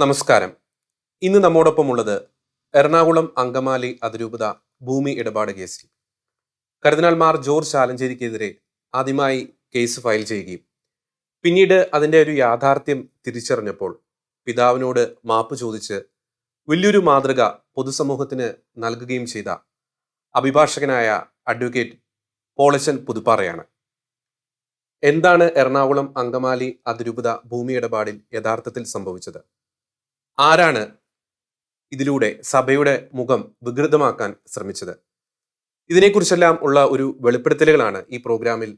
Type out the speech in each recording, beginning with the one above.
നമസ്കാരം. ഇന്ന് നമ്മോടൊപ്പമുള്ളത് എറണാകുളം അങ്കമാലി അതിരൂപത ഭൂമി ഇടപാട് കേസിൽ കർദിനാൾ മാർ ജോർജ് ആലഞ്ചേരിക്കെതിരെ ആദ്യമായി കേസ് ഫയൽ ചെയ്യുകയും പിന്നീട് അതിൻ്റെ ഒരു യാഥാർത്ഥ്യം തിരിച്ചറിഞ്ഞപ്പോൾ പിതാവിനോട് മാപ്പ് ചോദിച്ച് വലിയൊരു മാതൃക പൊതുസമൂഹത്തിന് നൽകുകയും ചെയ്ത അഭിഭാഷകനായ അഡ്വക്കേറ്റ് പോളച്ചൻ പുതുപ്പാറയാണ്. എന്താണ് എറണാകുളം അങ്കമാലി അതിരൂപത ഭൂമി ഇടപാടിൽ യഥാർത്ഥത്തിൽ സംഭവിച്ചത്? ആരാണ് ഇതിലൂടെ സഭയുടെ മുഖം വികൃതമാക്കാൻ ശ്രമിച്ചത്? ഇതിനെക്കുറിച്ചെല്ലാം ഉള്ള ഒരു വെളിപ്പെടുത്തലുകളാണ് ഈ പ്രോഗ്രാമിൽ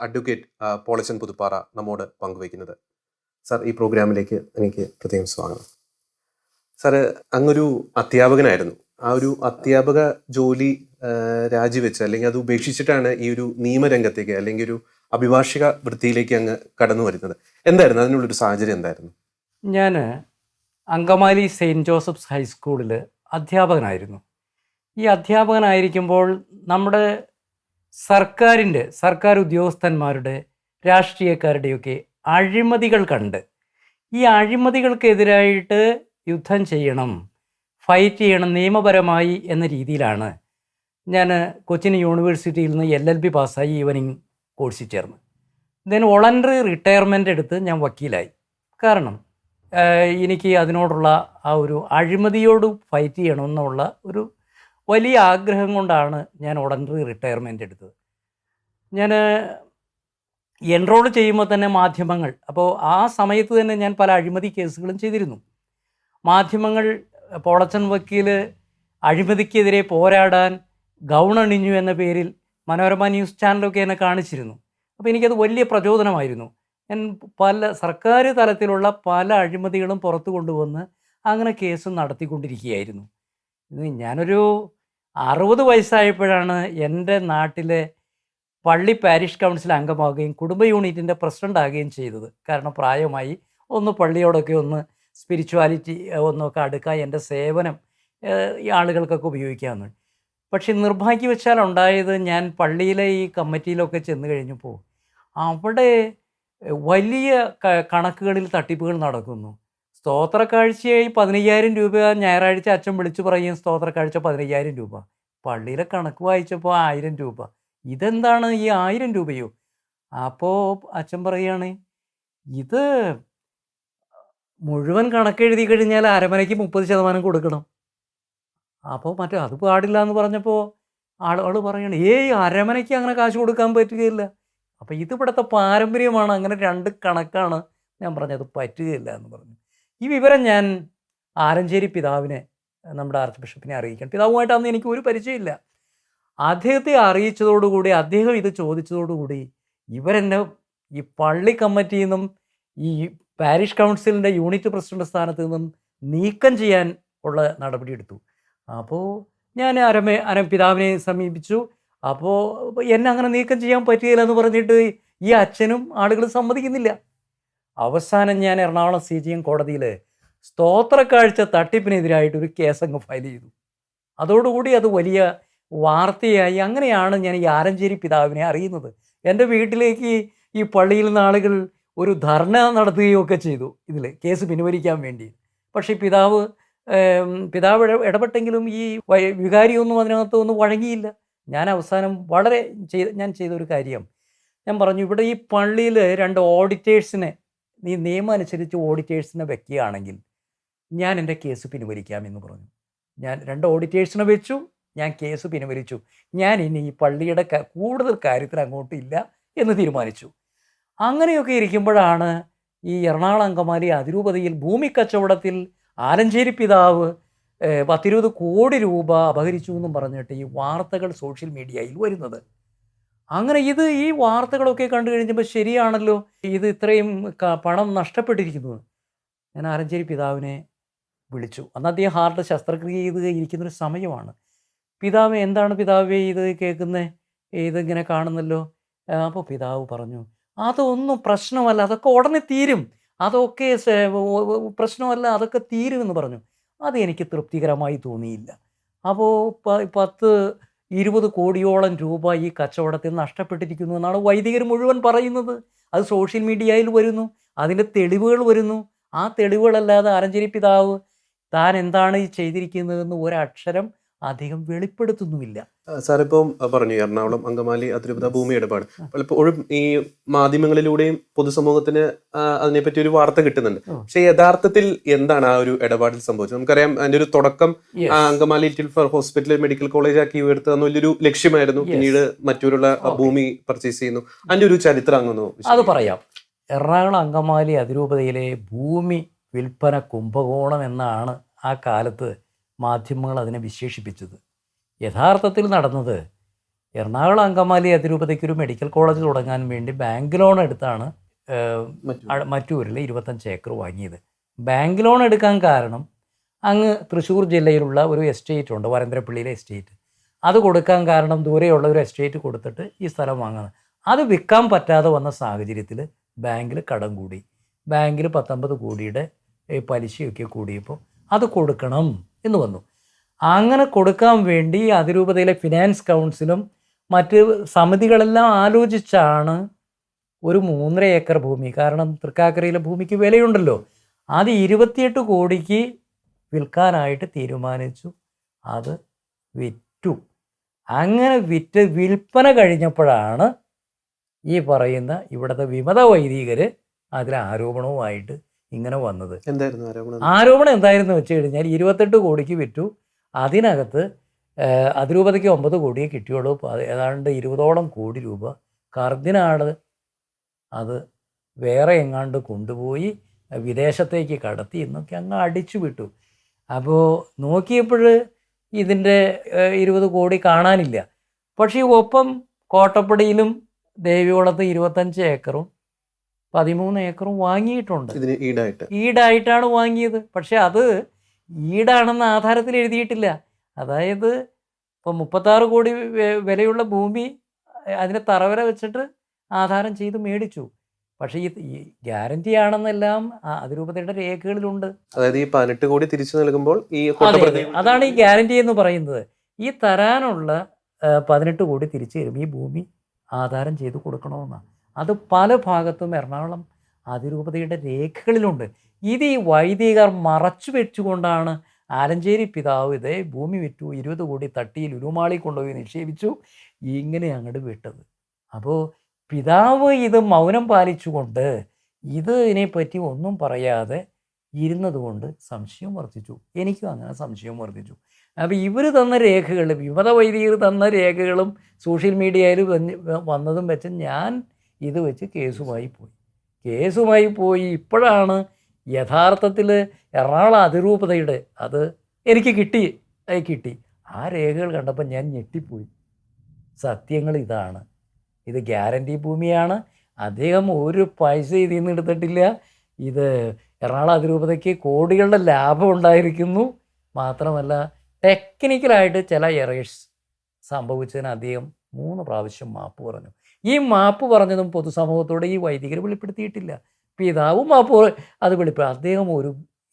അഡ്വക്കേറ്റ് പോളച്ചൻ പുതുപ്പാറ നമ്മോട് പങ്കുവയ്ക്കുന്നത്. സാർ, ഈ പ്രോഗ്രാമിലേക്ക് എനിക്ക് പ്രത്യേകം സ്വാഗതം. സാറ്, അങ്ങൊരു അധ്യാപകനായിരുന്നു. ആ ഒരു അധ്യാപക ജോലി രാജിവെച്ച് അല്ലെങ്കിൽ അത് ഉപേക്ഷിച്ചിട്ടാണ് ഈ ഒരു നിയമരംഗത്തേക്ക് അല്ലെങ്കിൽ ഒരു അഭിഭാഷക വൃത്തിയിലേക്ക് അങ്ങ് കടന്നു വരുന്നത്. എന്തായിരുന്നു അതിനുള്ളൊരു സാഹചര്യം? എന്തായിരുന്നു? ഞാൻ അങ്കമാലി സെയിൻറ്റ് ജോസഫ്സ് ഹൈസ്കൂളിൽ അധ്യാപകനായിരുന്നു. ഈ അധ്യാപകനായിരിക്കുമ്പോൾ നമ്മുടെ സർക്കാർ ഉദ്യോഗസ്ഥന്മാരുടെ രാഷ്ട്രീയക്കാരുടെയൊക്കെ അഴിമതികൾ കണ്ട് ഈ അഴിമതികൾക്കെതിരായിട്ട് യുദ്ധം ചെയ്യണം, ഫൈറ്റ് ചെയ്യണം നിയമപരമായി എന്ന രീതിയിലാണ് ഞാൻ കൊച്ചിൻ യൂണിവേഴ്സിറ്റിയിൽ നിന്ന് LLB പാസ്സായി ഈവനിങ് കോഴ്സിൽ ചേർന്ന്. ദെൻ വോളണ്ടറി റിട്ടയർമെൻ്റ് എടുത്ത് ഞാൻ വക്കീലായി. കാരണം എനിക്ക് അതിനോടുള്ള ആ ഒരു അഴിമതിയോട് ഫൈറ്റ് ചെയ്യണമെന്നുള്ള ഒരു വലിയ ആഗ്രഹം കൊണ്ടാണ് ഞാൻ വോളണ്ടറി റിട്ടയർമെൻ്റ് എടുത്തത്. ഞാൻ എൻറോൾ ചെയ്യുമ്പോൾ തന്നെ മാധ്യമങ്ങൾ, അപ്പോൾ ആ സമയത്ത് തന്നെ ഞാൻ പല അഴിമതി കേസുകളും ചെയ്തിരുന്നു. മാധ്യമങ്ങൾ പോളച്ചൻ വക്കീൽ അഴിമതിക്കെതിരെ പോരാടാൻ ഗൗൺ അണിഞ്ഞു എന്ന പേരിൽ മനോരമ ന്യൂസ് ചാനലൊക്കെ എന്നെ കാണിച്ചിരുന്നു. അപ്പോൾ എനിക്കത് വലിയ പ്രചോദനമായിരുന്നു. ഞാൻ സർക്കാർ തലത്തിലുള്ള പല അഴിമതികളും പുറത്തു കൊണ്ടുവന്ന് അങ്ങനെ കേസ് നടത്തിക്കൊണ്ടിരിക്കുകയായിരുന്നു. ഞാനൊരു 60 വയസ്സായപ്പോഴാണ് എൻ്റെ നാട്ടിലെ പള്ളി പാരിഷ് കൗൺസിൽ അംഗമാവുകയും കുടുംബ യൂണിറ്റിൻ്റെ പ്രസിഡൻ്റ് ആകുകയും ചെയ്തത്. കാരണം പ്രായമായി, ഒന്ന് പള്ളിയോടൊക്കെ ഒന്ന് സ്പിരിച്വാലിറ്റി ഒന്നൊക്കെ അടുക്കാൻ എൻ്റെ സേവനം ഈ ആളുകൾക്കൊക്കെ ഉപയോഗിക്കാമെന്ന്. പക്ഷേ നിർഭാഗ്യവശാൽ ഉണ്ടായത്, ഞാൻ പള്ളിയിലെ ഈ കമ്മിറ്റിയിലൊക്കെ ചെന്ന് കഴിഞ്ഞപ്പോൾ അവിടെ വലിയ കണക്കുകളിൽ തട്ടിപ്പുകൾ നടക്കുന്നു. സ്തോത്ര കാഴ്ചയായി 15,000 രൂപ ഞായറാഴ്ച അച്ഛൻ വിളിച്ചു പറയും, സ്തോത്ര കാഴ്ച 15,000 രൂപ. പള്ളിയിലെ കണക്ക് വായിച്ചപ്പോൾ 1000 രൂപ. ഇതെന്താണ് ഈ 1000 രൂപയോ? അപ്പോൾ അച്ഛൻ പറയുകയാണ്, ഇത് മുഴുവൻ കണക്കെഴുതി കഴിഞ്ഞാൽ അരമനയ്ക്ക് 30% കൊടുക്കണം. അപ്പോൾ അത് പാടില്ല എന്ന് പറഞ്ഞപ്പോൾ ആളുകൾ പറയണം, അരമനയ്ക്ക് അങ്ങനെ കാശ് കൊടുക്കാൻ പറ്റുകയില്ല. അപ്പോൾ ഇതിവിടുത്തെ പാരമ്പര്യമാണ്, അങ്ങനെ 2 കണക്കാണ്. ഞാൻ പറഞ്ഞത് പറ്റുകയില്ല എന്ന് പറഞ്ഞു. ഈ വിവരം ഞാൻ ആലഞ്ചേരി പിതാവിനെ, നമ്മുടെ ആർച്ച് ബിഷപ്പിനെ അറിയിക്കണം. പിതാവുമായിട്ട് അന്ന് എനിക്ക് ഒരു പരിചയമില്ല. അദ്ദേഹത്തെ അറിയിച്ചതോടുകൂടി, അദ്ദേഹം ഇത് ചോദിച്ചതോടുകൂടി ഇവരെന്നെ ഈ പള്ളി കമ്മിറ്റിയിൽ നിന്നും ഈ പാരിഷ് കൗൺസിലിൻ്റെ യൂണിറ്റ് പ്രസിഡന്റ് സ്ഥാനത്ത് നിന്നും നീക്കം ചെയ്യാൻ ഉള്ള നടപടിയെടുത്തു. അപ്പോൾ ഞാൻ പിതാവിനെ സമീപിച്ചു. അപ്പോൾ എന്നെ അങ്ങനെ നീക്കം ചെയ്യാൻ പറ്റുകയില്ല എന്ന് പറഞ്ഞിട്ട് ഈ അച്ഛനും ആളുകൾ സമ്മതിക്കുന്നില്ല. അവസാനം ഞാൻ എറണാകുളം CJM കോടതിയിൽ സ്തോത്രക്കാഴ്ച തട്ടിപ്പിനെതിരായിട്ടൊരു കേസങ്ങ് ഫയൽ ചെയ്തു. അതോടുകൂടി അത് വലിയ വാർത്തയായി. അങ്ങനെയാണ് ഞാൻ ഈ ആലഞ്ചേരി പിതാവിനെ അറിയുന്നത്. എൻ്റെ വീട്ടിലേക്ക് ഈ പള്ളിയിൽ നിന്ന് ആളുകൾ ഒരു ധർണ നടത്തുകയൊക്കെ ചെയ്തു ഇതിൽ കേസ് പിൻവലിക്കാൻ വേണ്ടി. പക്ഷേ പിതാവ് ഇടപെട്ടെങ്കിലും ഈ വികാരിയൊന്നും അതിനകത്തൊന്നും വഴങ്ങിയില്ല. ഞാൻ അവസാനം ഞാൻ ചെയ്തൊരു കാര്യം, ഞാൻ പറഞ്ഞു, ഇവിടെ ഈ പള്ളിയിൽ 2 ഓഡിറ്റേഴ്സിനെ, നീ നിയമം അനുസരിച്ച് ഓഡിറ്റേഴ്സിനെ വെക്കുകയാണെങ്കിൽ ഞാൻ എൻ്റെ കേസ് പിൻവലിക്കാമെന്ന് പറഞ്ഞു. ഞാൻ 2 ഓഡിറ്റേഴ്സിനെ വെച്ചു, ഞാൻ കേസ് പിൻവലിച്ചു. ഞാൻ ഇനി ഈ പള്ളിയുടെ കൂടുതൽ കാര്യത്തിൽ അങ്ങോട്ടില്ല എന്ന് തീരുമാനിച്ചു. അങ്ങനെയൊക്കെ ഇരിക്കുമ്പോഴാണ് ഈ എറണാകുളം അങ്കമാലി അതിരൂപതയിൽ ഭൂമി കച്ചവടത്തിൽ ആലഞ്ചേരി പിതാവ് 10-20 കോടി രൂപ അപഹരിച്ചു എന്നും പറഞ്ഞിട്ട് ഈ വാർത്തകൾ സോഷ്യൽ മീഡിയയിൽ വരുന്നത്. അങ്ങനെ ഈ വാർത്തകളൊക്കെ കണ്ടു കഴിഞ്ഞപ്പോൾ ശരിയാണല്ലോ, ഇത് ഇത്രയും പണം നഷ്ടപ്പെട്ടിരിക്കുന്നു. ഞാൻ ആലഞ്ചേരി പിതാവിനെ വിളിച്ചു. അന്ന് അദ്ദേഹം ഹാർട്ട് ശസ്ത്രക്രിയ ചെയ്ത് ഇരിക്കുന്നൊരു സമയമാണ്. പിതാവ്, എന്താണ് പിതാവേ ഇത് കേൾക്കുന്നത്, ഇതിങ്ങനെ കാണുന്നല്ലോ? അപ്പോൾ പിതാവ് പറഞ്ഞു, അതൊന്നും പ്രശ്നമല്ല, അതൊക്കെ ഉടനെ തീരും, അതൊക്കെ പ്രശ്നമല്ല, അതൊക്കെ തീരുമെന്ന് പറഞ്ഞു. അത് എനിക്ക് തൃപ്തികരമായി തോന്നിയില്ല. അപ്പോൾ 10-20 കോടിയോളം രൂപ ഈ കച്ചവടത്തിൽ നഷ്ടപ്പെട്ടിരിക്കുന്നു എന്നാണ് വൈദികർ മുഴുവൻ പറയുന്നത്. അത് സോഷ്യൽ മീഡിയയിൽ വരുന്നു, അതിൻ്റെ തെളിവുകൾ വരുന്നു. ആ തെളിവുകളല്ലാതെ ആലഞ്ചേരി പിതാവ് താൻ എന്താണ് ഈ ചെയ്തിരിക്കുന്നതെന്ന് ഒരക്ഷരം അധികം വെളിപ്പെടുത്തുന്നുമില്ല. സാറിപ്പം പറഞ്ഞു എറണാകുളം അങ്കമാലി അതിരൂപത ഭൂമി ഇടപാട്. പലപ്പോഴും ഈ മാധ്യമങ്ങളിലൂടെയും പൊതുസമൂഹത്തിന് അതിനെപ്പറ്റി ഒരു വാർത്ത കിട്ടുന്നുണ്ട്. പക്ഷെ യഥാർത്ഥത്തിൽ എന്താണ് ആ ഒരു ഇടപാടിൽ സംഭവിച്ചത്? നമുക്കറിയാം അതിന്റെ ഒരു തുടക്കം Angamaly little flower hospital medical college ആക്കി ഉയർത്തുക എന്ന വലിയൊരു ലക്ഷ്യമായിരുന്നു. പിന്നീട് മറ്റൊരുള്ള ഭൂമി പർച്ചേസ് ചെയ്യുന്നു. അതിന്റെ ഒരു ചരിത്രം അങ്ങൊന്നു അത് പറയാം. എറണാകുളം അങ്കമാലി അതിരൂപതയിലെ ഭൂമി വിൽപ്പന കുംഭകോണം എന്നാണ് ആ കാലത്ത് മാധ്യമങ്ങൾ അതിനെ വിശേഷിപ്പിച്ചത്. യഥാർത്ഥത്തിൽ നടന്നത് എറണാകുളം അങ്കമാലി അതിരൂപതയ്ക്കൊരു മെഡിക്കൽ കോളേജ് തുടങ്ങാൻ വേണ്ടി ബാങ്ക് ലോൺ എടുത്താണ് മറ്റൂരിൽ 25 ഏക്കർ വാങ്ങിയത്. ബാങ്ക് ലോൺ എടുക്കാൻ കാരണം അങ്ങ് തൃശ്ശൂർ ജില്ലയിലുള്ള ഒരു എസ്റ്റേറ്റ് ഉണ്ട്, വരന്തരപ്പള്ളിയിലെ എസ്റ്റേറ്റ്. അത് കൊടുക്കാൻ കാരണം ദൂരെയുള്ള ഒരു എസ്റ്റേറ്റ് കൊടുത്തിട്ട് ഈ സ്ഥലം വാങ്ങുന്നത്. അത് വിൽക്കാൻ പറ്റാതെ വന്ന സാഹചര്യത്തിൽ ബാങ്കിൽ കടം കൂടി. ബാങ്കിൽ 19 കോടിയുടെ പലിശയൊക്കെ കൂടിയപ്പോൾ അത് കൊടുക്കണം എന്ന് വന്നു. അങ്ങനെ കൊടുക്കാൻ വേണ്ടി അതിരൂപതയിലെ ഫിനാൻസ് കൗൺസിലും മറ്റ് സമിതികളെല്ലാം ആലോചിച്ചാണ് ഒരു 3.5 ഏക്കർ ഭൂമി, കാരണം തൃക്കാക്കരയിലെ ഭൂമിക്ക് വിലയുണ്ടല്ലോ, അത് 28 കോടിക്ക് വിൽക്കാനായിട്ട് തീരുമാനിച്ചു. അത് വിറ്റു. അങ്ങനെ വിൽപ്പന കഴിഞ്ഞപ്പോഴാണ് ഈ പറയുന്ന ഇവിടുത്തെ വിമത വൈദികർ അതിൽ ആരോപണവുമായിട്ട് ഇങ്ങനെ വന്നത്. ആരോപണം എന്തായിരുന്നു വെച്ച് കഴിഞ്ഞാൽ 28 കോടിക്ക് വിറ്റു. അതിനകത്ത് അതിരൂപതയ്ക്ക് 9 കോടിയെ കിട്ടിയുള്ളൂ. ഏതാണ്ട് 20ഓളം കോടി രൂപ കർദിനാൾ അത് വേറെ എങ്ങാണ്ട് കൊണ്ടുപോയി വിദേശത്തേക്ക് കടത്തി എന്നൊക്കെ അങ്ങ് അടിച്ചു വിട്ടു. അപ്പോൾ നോക്കിയപ്പോൾ ഇതിൻ്റെ 20 കോടി കാണാനില്ല. പക്ഷേ ഒപ്പം കോട്ടപ്പടിയിലും ദേവികുളത്ത് 25 ഏക്കറും 13 ഏക്കറും വാങ്ങിയിട്ടുണ്ട്. ഈടായിട്ടാണ് വാങ്ങിയത്. പക്ഷെ അത് ഈടാണെന്ന ആധാരത്തിൽ എഴുതിയിട്ടില്ല. അതായത് ഇപ്പോൾ 36 കോടി വിലയുള്ള ഭൂമി അതിനെ തറവര വെച്ചിട്ട് ആധാരം ചെയ്ത് മേടിച്ചു. പക്ഷേ ഈ ഗ്യാരണ്ടി ആണെന്നെല്ലാം അതിരൂപതയുടെ രേഖകളിലുണ്ട്. അതായത് ഈ 18 കോടി തിരിച്ചു നൽകുമ്പോൾ അതാണ് ഈ ഗ്യാരണ്ടി എന്ന് പറയുന്നത്. ഈ തരാനുള്ള 18 കോടി തിരിച്ചു തരും ഈ ഭൂമി ആധാരം ചെയ്ത് കൊടുക്കണമെന്നാണ്. അത് പല ഭാഗത്തും എറണാകുളം അതിരൂപതയുടെ രേഖകളിലുണ്ട്. ഇത് ഈ വൈദികർ മറച്ചു വെച്ചുകൊണ്ടാണ് ആലഞ്ചേരി പിതാവ് ഇതേ ഭൂമി വിറ്റു, 20 കോടി തട്ടിയിൽ ഉരുമാളി കൊണ്ടുപോയി നിക്ഷേപിച്ചു, ഇങ്ങനെ അങ്ങോട്ട് വിട്ടത്. അപ്പോൾ പിതാവ് ഇത് മൗനം പാലിച്ചുകൊണ്ട് ഇതിനെപ്പറ്റി ഒന്നും പറയാതെ ഇരുന്നതുകൊണ്ട് സംശയം വർദ്ധിച്ചു. എനിക്കും അങ്ങനെ സംശയം വർദ്ധിച്ചു. അപ്പോൾ ഇവർ തന്ന രേഖകൾ, വിമത വൈദികർ തന്ന രേഖകളും സോഷ്യൽ മീഡിയയിൽ വന്നതും വെച്ച് ഞാൻ ഇത് വെച്ച് കേസുമായി പോയി. ഇപ്പോഴാണ് യഥാർത്ഥത്തിൽ എറണാകുളം അതിരൂപതയുടെ അത് എനിക്ക് കിട്ടി. ആ രേഖകൾ കണ്ടപ്പോൾ ഞാൻ ഞെട്ടിപ്പോയി. സത്യങ്ങൾ ഇതാണ്. ഇത് ഗ്യാരണ്ടി ഭൂമിയാണ്. അദ്ദേഹം ഒരു പൈസ ഇതിൽ നിന്ന് എടുത്തിട്ടില്ല. ഇത് എറണാകുളം അതിരൂപതയ്ക്ക് കോടികളുടെ ലാഭം ഉണ്ടായിരിക്കുന്നു. മാത്രമല്ല ടെക്നിക്കലായിട്ട് ചില എറേഴ്സ് സംഭവിച്ചതിന് അദ്ദേഹം 3 പ്രാവശ്യം മാപ്പ് പറഞ്ഞു. ഈ മാപ്പ് പറഞ്ഞതും പൊതുസമൂഹത്തോട് ഈ വൈദികർ വെളിപ്പെടുത്തിയിട്ടില്ല. പിതാവും മാപ്പ് അത് അദ്ദേഹം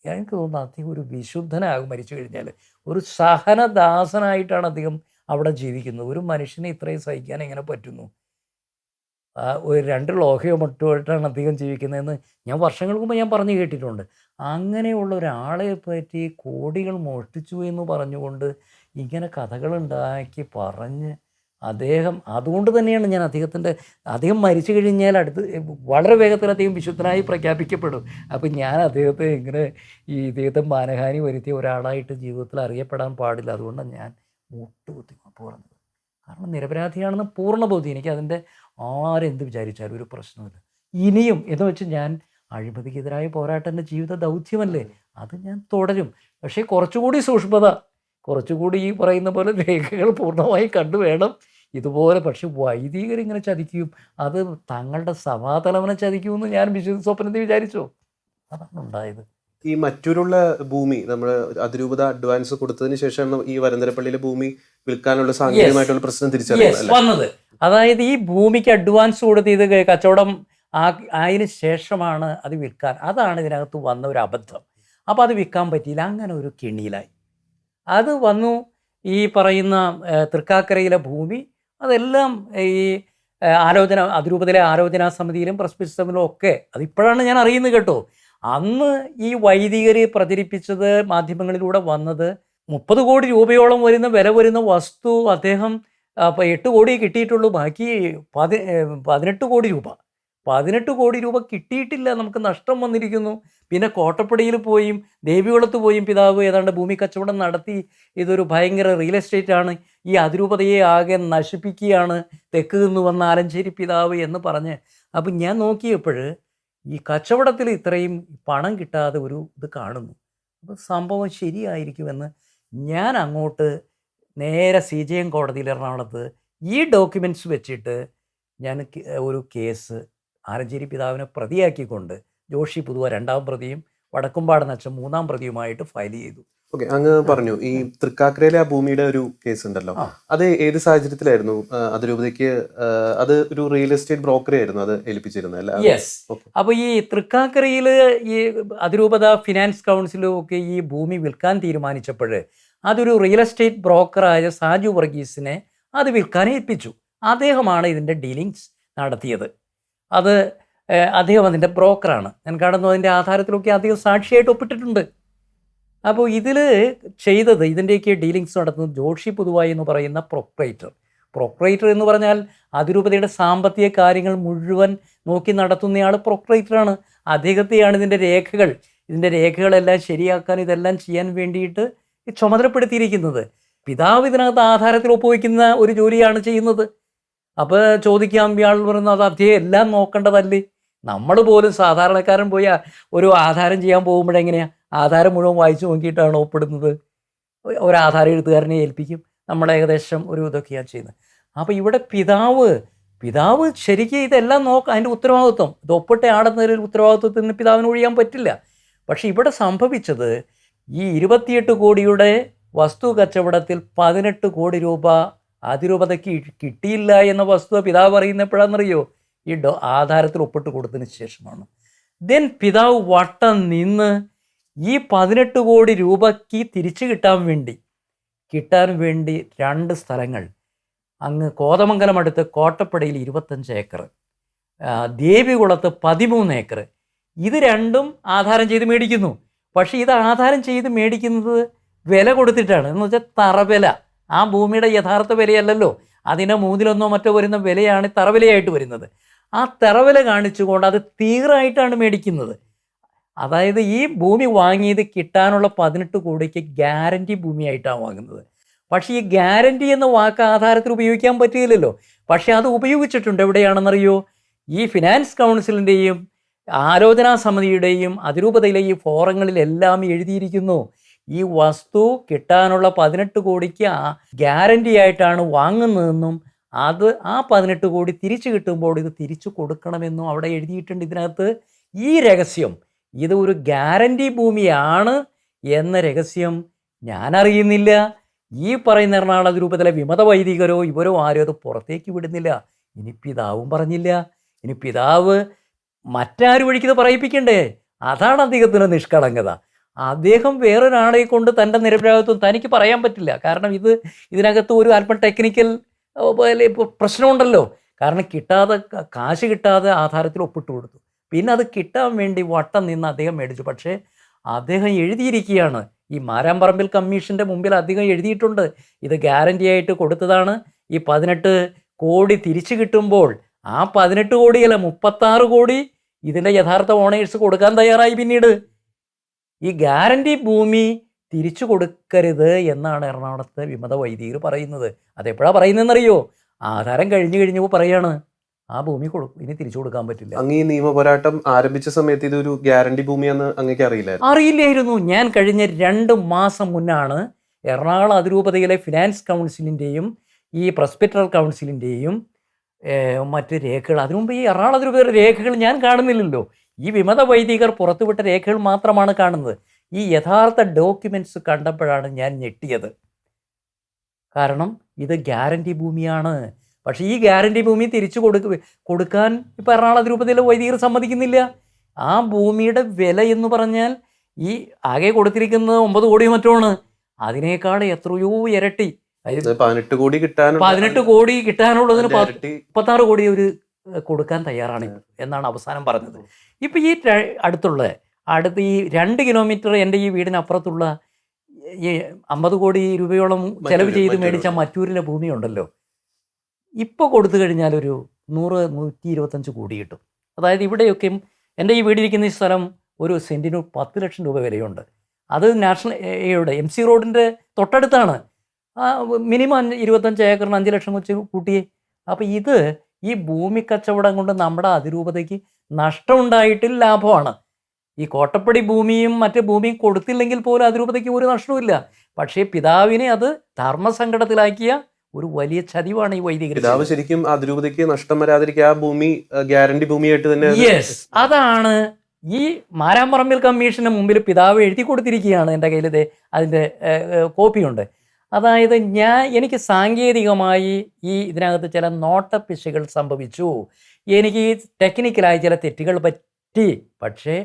എനിക്ക് തോന്നുന്നു അദ്ദേഹം ഒരു വിശുദ്ധനാകും. മരിച്ചു കഴിഞ്ഞാൽ ഒരു സഹനദാസനായിട്ടാണ് അദ്ദേഹം അവിടെ ജീവിക്കുന്നത്. ഒരു മനുഷ്യനെ ഇത്രയും സഹിക്കാൻ എങ്ങനെ പറ്റുന്നു? ഒരു 2 ലോഹയോ മറ്റുമായിട്ടാണ് അദ്ദേഹം ജീവിക്കുന്നതെന്ന് ഞാൻ വർഷങ്ങൾക്ക് മുമ്പ് ഞാൻ പറഞ്ഞു കേട്ടിട്ടുണ്ട്. അങ്ങനെയുള്ള ഒരാളെ പറ്റി കോടികൾ മോഷ്ടിച്ചു എന്ന് പറഞ്ഞുകൊണ്ട് ഇങ്ങനെ കഥകളുണ്ടാക്കി പറഞ്ഞ് അതുകൊണ്ട് തന്നെയാണ് ഞാൻ അദ്ദേഹം മരിച്ചു കഴിഞ്ഞാൽ വളരെ വേഗത്തിൽ അദ്ദേഹം വിശുദ്ധനായി പ്രഖ്യാപിക്കപ്പെടും. അപ്പം ഞാൻ അദ്ദേഹത്തെ ഇദ്ദേഹത്തെ മാനഹാനി വരുത്തിയ ഒരാളായിട്ട് ജീവിതത്തിൽ അറിയപ്പെടാൻ പാടില്ല. അതുകൊണ്ടാണ് ഞാൻ മുട്ടുകുത്തി മാപ്പ് പറഞ്ഞത്. കാരണം നിരപരാധിയാണെന്ന് പൂർണ്ണ ബോധ്യം. എനിക്ക് അതിൻ്റെ ആരെന്ത് വിചാരിച്ചാലും ഒരു പ്രശ്നമില്ല. ഇനിയും എന്ന് വെച്ച് ഞാൻ അഴിമതിക്കെതിരായ പോരാട്ടം എൻ്റെ ജീവിത ദൗത്യമല്ലേ, അത് ഞാൻ തുടരും. പക്ഷേ കുറച്ചുകൂടി സൂക്ഷ്മത, കുറച്ചുകൂടി ഈ പറയുന്ന പോലെ രേഖകൾ പൂർണ്ണമായി കണ്ടു വേണം ഇതുപോലെ. പക്ഷെ വൈദികരിങ്ങനെ ചതിക്കും, അത് തങ്ങളുടെ സഭാതലവനെ ചതിക്കുമെന്ന് ഞാൻ സ്വപ്നത്തിൽ വിചാരിച്ചോ? അതാണ് ഉണ്ടായത്. ഈ മറ്റൊരുള്ള ഭൂമി നമ്മൾ അതിരൂപത അഡ്വാൻസ് കൊടുത്തതിന് ശേഷം ഈ വരന്തരപ്പള്ളിയിലെ ഭൂമി വിൽക്കാനുള്ള സാങ്കേതികമായിട്ടുള്ള പ്രശ്നം വന്നത്. അതായത് ഈ ഭൂമിക്ക് അഡ്വാൻസ് കൊടുത്ത് ഇത് കച്ചവടം ആയതിനു ശേഷമാണ് അത് വിൽക്കാൻ. അതാണ് ഇതിനകത്ത് വന്ന ഒരു അബദ്ധം. അപ്പോൾ അത് വിൽക്കാൻ പറ്റിയില്ല. അങ്ങനെ ഒരു കെണിയിലായി അത് വന്നു. ഈ പറയുന്ന തൃക്കാക്കരയിലെ ഭൂമി അതെല്ലാം ഈ അതിരൂപതയിലെ ആലോചനാ സമിതിയിലും പ്രസ്ബിറ്ററിലും ഒക്കെ അതിപ്പോഴാണ് ഞാൻ അറിയുന്നത് കേട്ടോ. അന്ന് ഈ വൈദികർ പ്രചരിപ്പിച്ചത്, മാധ്യമങ്ങളിലൂടെ വന്നത് 30 കോടി രൂപയോളം വില വരുന്ന വസ്തു അദ്ദേഹം 8 കോടി കിട്ടിയിട്ടുള്ളൂ. ബാക്കി 18 കോടി രൂപ 18 കോടി രൂപ കിട്ടിയിട്ടില്ല. നമുക്ക് നഷ്ടം വന്നിരിക്കുന്നു. പിന്നെ കോട്ടപ്പടിയിൽ പോയും ദേവികുളത്ത് പോയും പിതാവ് ഏതാണ്ട് ഭൂമി കച്ചവടം നടത്തി ഇതൊരു ഭയങ്കര റിയൽ എസ്റ്റേറ്റ് ആണ്, ഈ അതിരൂപതയെ ആകെ നശിപ്പിക്കുകയാണ് തെക്ക് നിന്ന് വന്ന ആലഞ്ചേരി പിതാവ് എന്ന് പറഞ്ഞ്. അപ്പം ഞാൻ നോക്കിയപ്പോൾ ഈ കച്ചവടത്തിൽ ഇത്രയും പണം കിട്ടാതെ ഒരു ഇത് കാണുന്നു. അപ്പോൾ സംഭവം ശരിയായിരിക്കുമെന്ന് ഞാൻ അങ്ങോട്ട് നേരെ CJM കോടതിയിൽ എറണാകുളത്ത് ഈ ഡോക്യുമെൻറ്റ്സ് വെച്ചിട്ട് ഞാൻ ഒരു കേസ് ആലഞ്ചേരി പിതാവിനെ പ്രതിയാക്കിക്കൊണ്ട് ജോഷി പുതുവ 2ാം പ്രതിയും വടക്കുംപാട് നച്ചൻ 3ാം പ്രതിയുമായിട്ട് ഫയൽ ചെയ്തു. ഓക്കെ, അങ്ങ് പറഞ്ഞു ഈ തൃക്കാക്കരയിലെ ആ ഭൂമിയുടെ ഒരു കേസ് ഉണ്ടല്ലോ, അത് ഏത് സാഹചര്യത്തിലായിരുന്നു? അതിരൂപതയ്ക്ക് അത് ഒരു റിയൽ എസ്റ്റേറ്റ് ബ്രോക്കറെ ആയിരുന്നു അത് ഏൽപ്പിച്ചിരുന്നത് അല്ലേ? യെസ്. അപ്പോൾ ഈ തൃക്കാക്കരയിൽ ഈ അതിരൂപത ഫിനാൻസ് കൗൺസിലും ഒക്കെ ഈ ഭൂമി വിൽക്കാൻ തീരുമാനിച്ചപ്പോൾ അതൊരു റിയൽ എസ്റ്റേറ്റ് ബ്രോക്കറായ സാജു വർഗീസിനെ അത് വിൽക്കാൻ ഏൽപ്പിച്ചു. അദ്ദേഹമാണ് ഇതിൻ്റെ ഡീലിങ്സ് നടത്തിയത്. അത് അദ്ദേഹം അതിൻ്റെ ബ്രോക്കറാണ്. ഞാൻ കാണുന്നു അതിൻ്റെ ആധാരത്തിലൊക്കെ അദ്ദേഹം സാക്ഷിയായിട്ട് ഒപ്പിട്ടിട്ടുണ്ട്. അപ്പോൾ ഇതിൽ ചെയ്തത്, ഇതിൻ്റെയൊക്കെ ഡീലിങ്സ് നടത്തുന്നത് ജോഷി പുതുവായി എന്ന് പറയുന്ന പ്രൊപ്പറേറ്റർ എന്ന് പറഞ്ഞാൽ അതിരൂപതയുടെ സാമ്പത്തിക കാര്യങ്ങൾ മുഴുവൻ നോക്കി നടത്തുന്നയാൾ പ്രൊപ്പറേറ്ററാണ്. അദ്ദേഹത്തെയാണ് ഇതിൻ്റെ രേഖകളെല്ലാം ശരിയാക്കാൻ, ഇതെല്ലാം ചെയ്യാൻ വേണ്ടിയിട്ട് ചുമതലപ്പെടുത്തിയിരിക്കുന്നത്. പിതാവ് ഇതിനകത്ത് ആധാരത്തിൽ ഒപ്പുവയ്ക്കുന്ന ഒരു ജോലിയാണ് ചെയ്യുന്നത്. അപ്പോൾ ചോദിക്കാം, ഇയാൾ പറയുന്നത് അദ്ദേഹം എല്ലാം നോക്കേണ്ടതല്ലേ? നമ്മൾ പോലും സാധാരണക്കാരൻ പോയി ഒരു ആധാരം ചെയ്യാൻ പോകുമ്പോഴെങ്ങനെയാണ് ആധാരം മുഴുവൻ വായിച്ചു നോക്കിയിട്ടാണ് ഒപ്പിടുന്നത്. ഒരു ആധാര എഴുത്തുകാരനെ ഏൽപ്പിക്കും. നമ്മൾ ഏകദേശം ഒരു ഇതൊക്കെയാണ് ചെയ്യുന്നത്. അപ്പോൾ ഇവിടെ പിതാവ് ശരിക്കും ഇതെല്ലാം അതിൻ്റെ ഉത്തരവാദിത്വം, ഇത് ഒപ്പിട്ട ആടുന്നതിൽ ഉത്തരവാദിത്വത്തിന് പിതാവിന് ഒഴിയാൻ പറ്റില്ല. പക്ഷേ ഇവിടെ സംഭവിച്ചത് ഈ 28 കോടിയുടെ വസ്തു കച്ചവടത്തിൽ 18 കോടി രൂപ അതിരൂപതയ്ക്ക് കിട്ടിയില്ല എന്ന വസ്തുത പിതാവ് പറയുന്ന എപ്പോഴാണെന്നറിയോ? ഈ ആധാരത്തിൽ ഒപ്പിട്ട് കൊടുത്തതിന് ശേഷമാണ്. ദെൻ പിതാവ് വട്ടം നിന്ന് ഈ 18 കോടി രൂപയ്ക്ക് തിരിച്ചു കിട്ടാൻ വേണ്ടി 2 സ്ഥലങ്ങൾ, അങ്ങ് കോതമംഗലം അടുത്ത് കോട്ടപ്പടിയിൽ 25 ഏക്കർ, ദേവികുളത്ത് 13 ഏക്കർ, ഇത് രണ്ടും ആധാരം ചെയ്ത് മേടിക്കുന്നു. പക്ഷേ ഇത് ആധാരം ചെയ്ത് മേടിക്കുന്നത് വില കൊടുത്തിട്ടാണ്. എന്ന് വെച്ചാൽ തറവില, ആ ഭൂമിയുടെ യഥാർത്ഥ വിലയല്ലല്ലോ, അതിൻ്റെ 1/3 മറ്റോ വരുന്ന വിലയാണ് തറവിലയായിട്ട് വരുന്നത്. ആ തറവില കാണിച്ചുകൊണ്ട് അത് തീറായിട്ടാണ് മേടിക്കുന്നത്. അതായത് ഈ ഭൂമി വാങ്ങിയത് കിട്ടാനുള്ള 18 കോടിക്ക് ഗ്യാരണ്ടി ഭൂമിയായിട്ടാണ് വാങ്ങുന്നത്. പക്ഷേ ഈ ഗ്യാരണ്ടി എന്ന വാക്ക് ആധാരത്തിൽ ഉപയോഗിക്കാൻ പറ്റില്ലല്ലോ. പക്ഷേ അത് ഉപയോഗിച്ചിട്ടുണ്ട്. എവിടെയാണെന്നറിയോ? ഈ ഫിനാൻസ് കൗൺസിലിൻ്റെയും ആലോചനാ സമിതിയുടെയും അതിരൂപതയിലെ ഈ ഫോറങ്ങളിലെല്ലാം എഴുതിയിരിക്കുന്നു, ഈ വസ്തു കിട്ടാനുള്ള 18 കോടിക്ക് ഗ്യാരണ്ടി ആയിട്ടാണ് വാങ്ങുന്നതെന്നും അത് ആ 18 കോടി തിരിച്ചു കിട്ടുമ്പോൾ ഇത് തിരിച്ചു കൊടുക്കണമെന്നും അവിടെ എഴുതിയിട്ടുണ്ട്. ഇതിനകത്ത് ഈ രഹസ്യം, ഇത് ഒരു ഗ്യാരണ്ടി ഭൂമിയാണ് എന്ന രഹസ്യം ഞാനറിയുന്നില്ല. ഈ പറയുന്ന എറണാകുളം അതിരൂപതയിലെ വിമത വൈദികരോ ഇവരോ ആരും അത് പുറത്തേക്ക് വിടുന്നില്ല. ഇനി പിതാവും പറഞ്ഞില്ല. ഇനി പിതാവ് മറ്റാരും വഴിക്കത് പറയിപ്പിക്കണ്ടേ? അതാണ് അദ്ദേഹത്തിൻ്റെ നിഷ്കളങ്കത. അദ്ദേഹം വേറൊരാളെ കൊണ്ട് തൻ്റെ നിരപരാധിത്വം തനിക്ക് പറയാൻ പറ്റില്ല. കാരണം ഇതിനകത്ത് ഒരു അല്പം ടെക്നിക്കൽ പ്രശ്നമുണ്ടല്ലോ. കാരണം കാശ് കിട്ടാതെ ആധാരത്തിൽ ഒപ്പിട്ട് കൊടുത്തു. പിന്നെ അത് കിട്ടാൻ വേണ്ടി വട്ടം നിന്ന് അദ്ദേഹം മേടിച്ചു. പക്ഷേ അദ്ദേഹം എഴുതിയിരിക്കുകയാണ്, ഈ മാരാമ്പറമ്പിൽ കമ്മീഷൻ്റെ മുമ്പിൽ അദ്ദേഹം എഴുതിയിട്ടുണ്ട്, ഇത് ഗ്യാരണ്ടി ആയിട്ട് കൊടുത്തതാണ്. ഈ 18 കോടി തിരിച്ചു കിട്ടുമ്പോൾ ആ 18 കോടിയല്ല 36 കോടി ഇതിൻ്റെ യഥാർത്ഥ ഓണേഴ്സ് കൊടുക്കാൻ തയ്യാറായി. പിന്നീട് ഈ ഗ്യാരണ്ടി ഭൂമി തിരിച്ചു കൊടുക്കരുത് എന്നാണ് എറണാകുളത്തെ വിമത വൈദികർ പറയുന്നത്. അതെപ്പോഴാണ് പറയുന്നതെന്നറിയോ? ആധാരം കഴിഞ്ഞപ്പോൾ പറയാണ് ആ ഭൂമി ഇനി തിരിച്ചു കൊടുക്കാൻ പറ്റില്ല. അങ്ങ് ഈ നിയമ പോരാട്ടം ആരംഭിച്ച സമയത്ത് ഇതൊരു ഗ്യാരണ്ടി ഭൂമിയാന്ന് അങ്ങേക്ക് അറിയില്ലായിരുന്നു. ഞാൻ കഴിഞ്ഞ 2 മാസം മുന്നാണ് എറണാകുളം അതിരൂപതയിലെ ഫിനാൻസ് കൗൺസിലിൻ്റെയും ഈ പ്രസ്പിറ്ററൽ കൗൺസിലിൻ്റെയും മറ്റ് രേഖകൾ, അതിനു മുമ്പ് ഈ എറണാകുളം അതിരൂപതയുടെ രേഖകൾ ഞാൻ കാണുന്നില്ലല്ലോ. ഈ വിമത വൈദികർ പുറത്തുവിട്ട രേഖകൾ മാത്രമാണ് കാണുന്നത്. ഈ യഥാർത്ഥ ഡോക്യുമെൻറ്റ്സ് കണ്ടപ്പോഴാണ് ഞാൻ ഞെട്ടിയത്. കാരണം ഇത് ഗ്യാരണ്ടി ഭൂമിയാണ്. പക്ഷേ ഈ ഗ്യാരണ്ടി ഭൂമി തിരിച്ചു കൊടുക്കാൻ ഇപ്പോൾ എറണാകുളം അതിരൂപതയിലെ വൈദികർ സമ്മതിക്കുന്നില്ല. ആ ഭൂമിയുടെ വില എന്ന് പറഞ്ഞാൽ ഈ ആകെ കൊടുത്തിരിക്കുന്നത് 9 കോടി മറ്റുമാണ്. അതിനേക്കാൾ എത്രയോ ഇരട്ടി, 18 കോടി കിട്ടാനുള്ളതിന് 36 കോടി ഒരു കൊടുക്കാൻ തയ്യാറാണ് എന്നാണ് അവസാനം പറഞ്ഞത്. ഇപ്പം ഈ അടുത്തുള്ള അടുത്ത് ഈ 2 കിലോമീറ്റർ എൻ്റെ ഈ വീടിനപ്പുറത്തുള്ള ഈ 50 കോടി രൂപയോളം ചെലവ് ചെയ്ത് മേടിച്ച മറ്റൂരിലെ ഭൂമിയുണ്ടല്ലോ, ഇപ്പോൾ കൊടുത്തു കഴിഞ്ഞാൽ ഒരു 100-125 കോടി കിട്ടും. അതായത് ഇവിടെയൊക്കെയും എൻ്റെ ഈ വീടിരിക്കുന്ന ഈ സ്ഥലം ഒരു സെൻറ്റിന് 10 ലക്ഷം രൂപ വിലയുണ്ട്. അത് നാഷണൽ എയുടെ MC റോഡിൻ്റെ തൊട്ടടുത്താണ്. മിനിമം 25 ഏക്കറിന് 5 ലക്ഷം വെച്ച് കൂട്ടിയേ. അപ്പോൾ ഇത് ഈ ഭൂമി കച്ചവടം കൊണ്ട് നമ്മുടെ അതിരൂപതയ്ക്ക് നഷ്ടമുണ്ടായിട്ട് ലാഭമാണ്. ഈ കോട്ടപ്പടി ഭൂമിയും മറ്റ് ഭൂമിയും കൊടുത്തില്ലെങ്കിൽ പോലും അതിരൂപതയ്ക്ക് ഒരു നഷ്ടവുമില്ല. പക്ഷേ പിതാവിനെ അത് ധർമ്മസങ്കടത്തിലാക്കിയ ഒരു വലിയ ചതിവാണ് ഈ വൈദികർ. പിതാവ് ശരിക്കും അതിരൂപതയ്ക്ക് നഷ്ടം വരാതിരിക്കുക ആ ഭൂമി ഗ്യാരണ്ടി ഭൂമിയായിട്ട് തന്നെ. യെസ്, അതാണ് ഈ മാരാമ്പറമ്പിൽ കമ്മീഷന് മുമ്പിൽ പിതാവ് എഴുതി കൊടുത്തിരിക്കുകയാണ്. എൻ്റെ കയ്യിൽ അതിൻ്റെ കോപ്പിയുണ്ട്. അതായത് എനിക്ക് സാങ്കേതികമായി ഇതിനകത്ത് ചില നോട്ടപ്പിശകൾ സംഭവിച്ചു, എനിക്ക് ടെക്നിക്കലായി ചില തെറ്റുകൾ പറ്റി. പക്ഷേ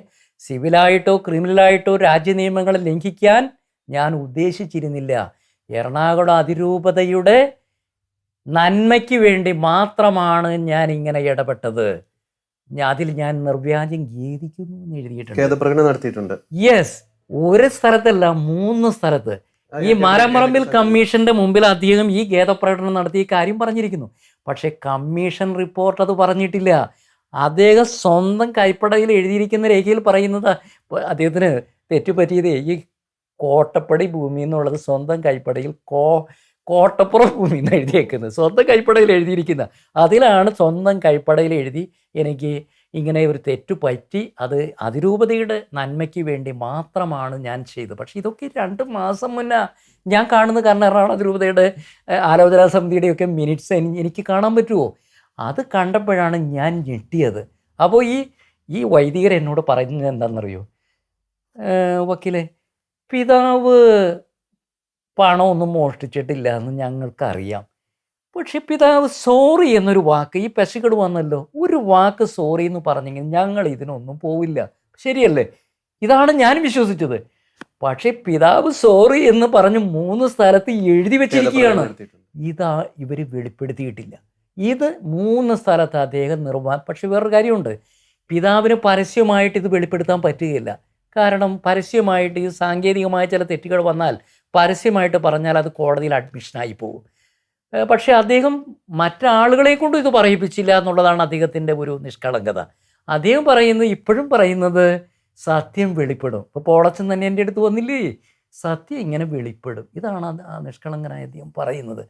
സിവിലായിട്ടോ ക്രിമിനലായിട്ടോ രാജ്യനിയമങ്ങൾ ലംഘിക്കാൻ ഞാൻ ഉദ്ദേശിച്ചിരുന്നില്ല. എറണാകുളം അതിരൂപതയുടെ നന്മയ്ക്ക് വേണ്ടി മാത്രമാണ് ഞാൻ ഇങ്ങനെ ഇടപെട്ടത്. അതിൽ ഞാൻ നിർവ്യാജം ഖേദിക്കുന്നു എന്ന് എഴുതിയിട്ടുണ്ട്. ഖേദപ്രകടനം നടത്തിയിട്ടുണ്ട്. യെസ്, ഒരു സ്ഥലത്തല്ല 3 സ്ഥലത്ത്. ഈ മാരാമ്പറമ്പിൽ കമ്മീഷന്റെ മുമ്പിൽ അദ്ദേഹം ഈ ഖേദപ്രകടനം നടത്തി ഈ കാര്യം പറഞ്ഞിരിക്കുന്നു. പക്ഷേ കമ്മീഷൻ റിപ്പോർട്ട് അത് പറഞ്ഞിട്ടില്ല. അദ്ദേഹം സ്വന്തം കൈപ്പടയിൽ എഴുതിയിരിക്കുന്ന രേഖയിൽ പറയുന്നത് അദ്ദേഹത്തിന് തെറ്റുപറ്റിയത് ഈ കോട്ടപ്പടി ഭൂമി എന്നുള്ളത് സ്വന്തം കൈപ്പടയിൽ കോട്ടപ്പുറം ഭൂമി എന്ന് എഴുതിയേക്കുന്നത്, സ്വന്തം കൈപ്പടയിൽ എഴുതിയിരിക്കുന്ന. അതിലാണ് സ്വന്തം കൈപ്പടയിൽ എഴുതി എനിക്ക് ഇങ്ങനെ ഒരു തെറ്റു പറ്റി, അത് അതിരൂപതയുടെ നന്മയ്ക്ക് വേണ്ടി മാത്രമാണ് ഞാൻ ചെയ്തത്. പക്ഷേ ഇതൊക്കെ 2 മാസം മുന്നേ ഞാൻ കാണുന്നത്. കാരണം എറണാകുളം അതിരൂപതയുടെ ആലോചനാ സമിതിയുടെയൊക്കെ മിനിറ്റ്സ് എനിക്ക് കാണാൻ പറ്റുമോ? അത് കണ്ടപ്പോഴാണ് ഞാൻ ഞെട്ടിയത്. അപ്പോൾ ഈ വൈദികർ എന്നോട് പറയുന്നത് എന്താണെന്നറിയോ? വക്കീലെ, പിതാവ് പണമൊന്നും മോഷ്ടിച്ചിട്ടില്ല എന്ന് ഞങ്ങൾക്കറിയാം. പക്ഷെ പിതാവ് സോറി എന്നൊരു വാക്ക്, ഈ പെശകട് വന്നല്ലോ, ഒരു വാക്ക് സോറി എന്ന് പറഞ്ഞെങ്കിൽ ഞങ്ങൾ ഇതിനൊന്നും പോവില്ല. ശരിയല്ലേ? ഇതാണ് ഞാൻ വിശ്വസിച്ചത്. പക്ഷെ പിതാവ് സോറി എന്ന് പറഞ്ഞ് 3 സ്ഥലത്ത് എഴുതി വെച്ചിരിക്കുകയാണ്. ഇതാ ഇവർ വെളിപ്പെടുത്തിയിട്ടില്ല. ഇത് 3 സ്ഥലത്ത് അദ്ദേഹം പക്ഷെ വേറൊരു കാര്യമുണ്ട്, പിതാവിന് പരസ്യമായിട്ട് ഇത് വെളിപ്പെടുത്താൻ പറ്റുകയില്ല. കാരണം പരസ്യമായിട്ട് ഈ സാങ്കേതികമായ ചില തെറ്റുകൾ വന്നാൽ പരസ്യമായിട്ട് പറഞ്ഞാൽ അത് കോടതിയിൽ അഡ്മിഷനായി പോകും. പക്ഷേ അദ്ദേഹം മറ്റാളുകളെ കൊണ്ടും ഇത് പറയിപ്പിച്ചില്ല എന്നുള്ളതാണ് അദ്ദേഹത്തിൻ്റെ ഒരു നിഷ്കളങ്കത. അദ്ദേഹം ഇപ്പോഴും പറയുന്നത് സത്യം വെളിപ്പെടും. ഇപ്പോൾ പോളച്ചൻ തന്നെ എൻ്റെ അടുത്ത് വന്നില്ലേ, സത്യം ഇങ്ങനെ വെളിപ്പെടും. ഇതാണ് ആ നിഷ്കളങ്കനായ അദ്ദേഹം പറയുന്നത്.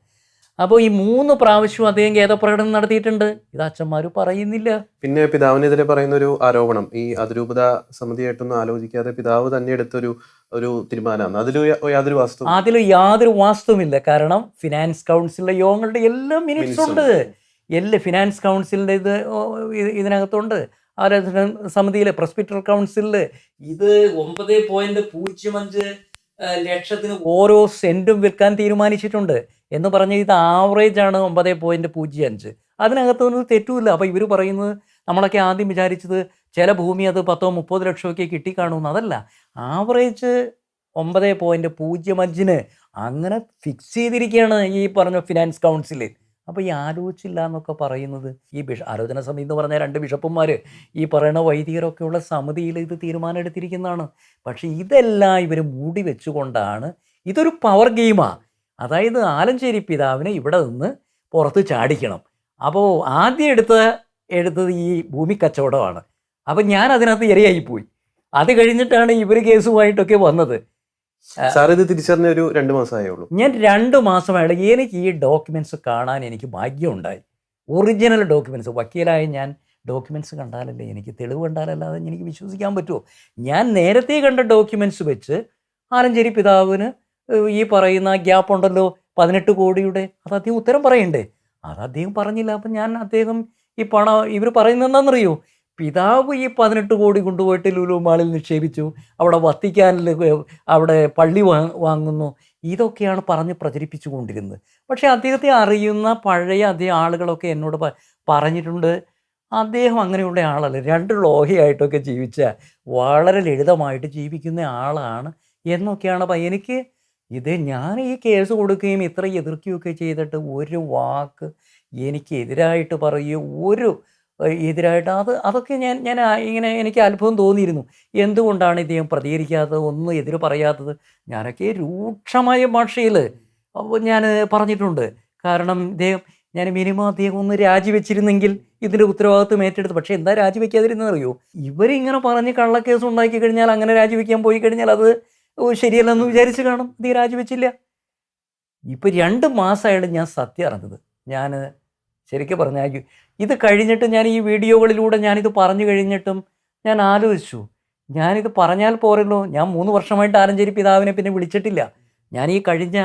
അപ്പോൾ ഈ 3 പ്രാവശ്യം അദ്ദേഹം ഖേദപ്രകടനം നടത്തിയിട്ടുണ്ട്. ഇത് അച്ഛന്മാർ പറയുന്നില്ല. പിന്നെ പിതാവിനെതിരെ പറയുന്ന ഒരു ആരോപണം, ഈ അതിരൂപത സമിതിയായിട്ടൊന്നും ആലോചിക്കാതെ പിതാവ് തന്നെ എടുത്തൊരു തീരുമാനമാണ്. അതിൽ യാതൊരു വാസ്തവമില്ല. കാരണം ഫിനാൻസ് കൗൺസിലിലെ യോഗങ്ങളുടെ എല്ലാം മിനിറ്റ്സ് ഉണ്ട്. ഫിനാൻസ് കൗൺസിലിൻ്റെ ഇതിനകത്തുണ്ട്. ആലോചന സമിതിയിലെ പ്രസ്ബിറ്റർ കൗൺസിലിൽ ഇത് 9.05 ലക്ഷത്തിന് ഓരോ സെൻറ്റും വിൽക്കാൻ തീരുമാനിച്ചിട്ടുണ്ട് എന്ന് പറഞ്ഞ് ഇത് ആവറേജ് ആണ് 9.05. അതിനകത്തൊന്നും തെറ്റുമില്ല. അപ്പോൾ ഇവർ പറയുന്നത്, നമ്മളൊക്കെ ആദ്യം വിചാരിച്ചത് ചില ഭൂമി അത് 10-30 ലക്ഷമൊക്കെ കിട്ടിക്കാണുമെന്ന്. അതല്ല, ആവറേജ് 9.05 അങ്ങനെ ഫിക്സ് ചെയ്തിരിക്കുകയാണ് ഈ പറഞ്ഞ ഫിനാൻസ് കൗൺസിൽ. അപ്പോൾ ഈ ആലോചിച്ചില്ല എന്നൊക്കെ പറയുന്നത്, ഈ ആലോചന സമിതി എന്ന് പറഞ്ഞാൽ 2 ബിഷപ്പുമാർ, ഈ പറയുന്ന വൈദികരൊക്കെ ഉള്ള സമിതിയിൽ ഇത് തീരുമാനം എടുത്തിരിക്കുന്നതാണ്. പക്ഷേ ഇതെല്ലാം ഇവർ മൂടി വെച്ചുകൊണ്ടാണ്, ഇതൊരു പവർ ഗെയിമാണ്. അതായത് ആലഞ്ചേരി പിതാവിനെ ഇവിടെ നിന്ന് പുറത്ത് ചാടിക്കണം. അപ്പോൾ ആദ്യം എടുത്തത് ഈ ഭൂമി കച്ചവടമാണ്. അപ്പം ഞാൻ അതിനകത്ത് ഇരയായിപ്പോയി. അത് കഴിഞ്ഞിട്ടാണ് ഇവർ കേസുമായിട്ടൊക്കെ വന്നത്. സാർ ഇത് തിരിച്ചറിഞ്ഞ ഒരു 2 മാസമായേ ഉള്ളൂ. ഞാൻ 2 മാസമായുള്ള എനിക്ക് ഈ ഡോക്യുമെൻറ്റ്സ് കാണാൻ എനിക്ക് ഭാഗ്യമുണ്ടായി. Original documents. വക്കീലായി ഞാൻ ഡോക്യുമെൻറ്റ്സ് കണ്ടാലല്ലേ, എനിക്ക് തെളിവ് കണ്ടാലല്ലാതെ എനിക്ക് വിശ്വസിക്കാൻ പറ്റുമോ? ഞാൻ നേരത്തെ കണ്ട ഡോക്യുമെൻറ്റ്സ് വെച്ച് ആലഞ്ചേരി പിതാവിന് ഈ പറയുന്ന ഗ്യാപ്പ് ഉണ്ടല്ലോ 18 കോടിയുടെ, അത് അദ്ദേഹം ഉത്തരം പറയണ്ടേ? അത് അദ്ദേഹം പറഞ്ഞില്ല. അപ്പം അദ്ദേഹം ഈ പണം, ഇവർ പറയുന്നത് എന്താണെന്നറിയോ? പിതാവ് ഈ 18 കോടി കൊണ്ടുപോയിട്ട് ലുലു മാളിൽ നിക്ഷേപിച്ചു, അവിടെ വത്തിക്കാനിൽ അവിടെ പള്ളി വാങ്ങുന്നു, ഇതൊക്കെയാണ് പറഞ്ഞ് പ്രചരിപ്പിച്ചു കൊണ്ടിരുന്നത്. പക്ഷേ അദ്ദേഹത്തെ അറിയുന്ന പഴയ ആളുകളൊക്കെ എന്നോട് പറഞ്ഞിട്ടുണ്ട്, അദ്ദേഹം അങ്ങനെയുള്ള ആളല്ല, 2 ലോഹയായിട്ടൊക്കെ ജീവിച്ച വളരെ ലളിതമായിട്ട് ജീവിക്കുന്ന ആളാണ് എന്നൊക്കെയാണ്. അപ്പം എനിക്ക് ഞാൻ ഈ കേസ് കൊടുക്കുകയും ഇത്ര എതിർക്കുകയൊക്കെ ചെയ്തിട്ട് ഒരു വാക്ക് എനിക്കെതിരായിട്ട് പറയുകയോ എതിരായിട്ട് അതൊക്കെ ഞാൻ ഇങ്ങനെ എനിക്ക് അത്ഭുതം തോന്നിയിരുന്നു. എന്തുകൊണ്ടാണ് ഇദ്ദേഹം പ്രതികരിക്കാത്തത്, ഒന്നും എതിര് പറയാത്തത്? ഞാനൊക്കെ രൂക്ഷമായ ഭാഷയിൽ ഞാൻ പറഞ്ഞിട്ടുണ്ട്. കാരണം ഞാൻ മിനിമം അദ്ദേഹം ഒന്ന് രാജിവെച്ചിരുന്നെങ്കിൽ ഇതിൻ്റെ ഉത്തരവാദിത്വം ഏറ്റെടുത്ത്. പക്ഷേ എന്താ രാജിവെക്കാതിരുന്നറിയോ? ഇവരിങ്ങനെ പറഞ്ഞ് കള്ളക്കേസ് ഉണ്ടാക്കി കഴിഞ്ഞാൽ, അങ്ങനെ രാജിവെക്കാൻ പോയി കഴിഞ്ഞാൽ അത് ശരിയല്ലെന്ന് വിചാരിച്ച് കാണും. ഇത് രാജിവെച്ചില്ല. ഇപ്പം 2 മാസമായിട്ട് ഞാൻ സത്യം അറിഞ്ഞത്. ഞാൻ ശരിക്കും പറഞ്ഞാൽ ഇത് കഴിഞ്ഞിട്ട് ഞാൻ ഈ വീഡിയോകളിലൂടെ ഞാനിത് പറഞ്ഞു കഴിഞ്ഞിട്ടും ഞാൻ ആലോചിച്ചു, ഞാനിത് പറഞ്ഞാൽ പോരല്ലോ. ഞാൻ 3 വർഷമായിട്ട് ആലഞ്ചേരി പിതാവിനെ പിന്നെ വിളിച്ചിട്ടില്ല. ഞാൻ ഈ കഴിഞ്ഞ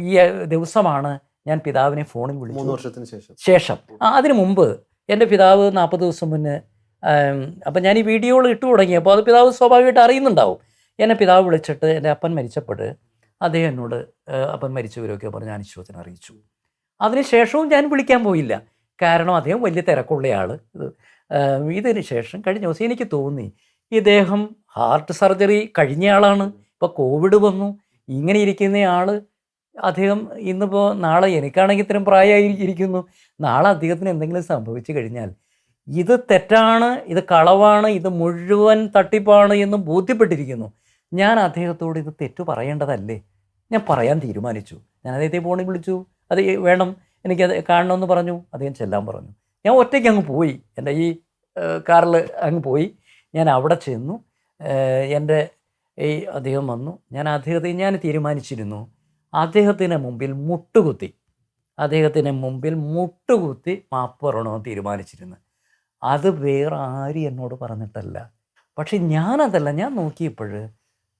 ഈ ദിവസമാണ് ഞാൻ പിതാവിനെ ഫോണിൽ വിളിച്ചു. 3 വർഷത്തിന് ശേഷം അതിനു മുമ്പ് എൻ്റെ പിതാവ് 40 ദിവസം മുന്നേ, അപ്പം ഞാൻ ഈ വീഡിയോകൾ ഇട്ടു തുടങ്ങിയപ്പോൾ അത് പിതാവ് സ്വാഭാവികമായിട്ട് അറിയുന്നുണ്ടാവും. എന്നെ പിതാവ് വിളിച്ചിട്ട് എൻ്റെ അപ്പൻ മരിച്ചപ്പോൾ അദ്ദേഹം എന്നോട് അപ്പൻ മരിച്ചവരൊക്കെ പറഞ്ഞ് അനുശോചനം അറിയിച്ചു. അതിനുശേഷവും ഞാൻ വിളിക്കാൻ പോയില്ല. കാരണം അദ്ദേഹം വലിയ തിരക്കുള്ള ആൾ. ഇതിന് ശേഷം കഴിഞ്ഞ ദിവസം എനിക്ക് തോന്നി, ഇദ്ദേഹം ഹാർട്ട് സർജറി കഴിഞ്ഞ ആളാണ്, ഇപ്പോൾ കോവിഡ് വന്നു, ഇങ്ങനെ ഇരിക്കുന്ന ആൾ അദ്ദേഹം ഇന്നിപ്പോൾ നാളെ എനിക്കാണെങ്കിൽ ഇത്രയും പ്രായമായി ഇരിക്കുന്നു, നാളെ അദ്ദേഹത്തിന് എന്തെങ്കിലും സംഭവിച്ചു കഴിഞ്ഞാൽ ഇത് തെറ്റാണ്, ഇത് കളവാണ്, ഇത് മുഴുവൻ തട്ടിപ്പാണ് എന്ന് ബോധ്യപ്പെട്ടിരിക്കുന്നു. ഞാൻ അദ്ദേഹത്തോട് ഇത് തെറ്റു പറയേണ്ടതല്ലേ? ഞാൻ പറയാൻ തീരുമാനിച്ചു. ഞാൻ അദ്ദേഹത്തെ ഫോണിൽ വിളിച്ചു. അത് വേണം, എനിക്കത് കാണണമെന്ന് പറഞ്ഞു. അദ്ദേഹം ചെല്ലാൻ പറഞ്ഞു. ഞാൻ ഒറ്റയ്ക്ക് അങ്ങ് പോയി, എൻ്റെ ഈ കാറിൽ അങ്ങ് പോയി. ഞാൻ അവിടെ ചെന്നു. അദ്ദേഹം വന്നു. ഞാൻ തീരുമാനിച്ചിരുന്നു അദ്ദേഹത്തിന് മുമ്പിൽ മുട്ടുകുത്തി മാപ്പ് പറയണമെന്ന് തീരുമാനിച്ചിരുന്നു. അത് വേറെ ആരും എന്നോട് പറഞ്ഞിട്ടല്ല. പക്ഷെ ഞാനതല്ല, ഞാൻ നോക്കിയപ്പോൾ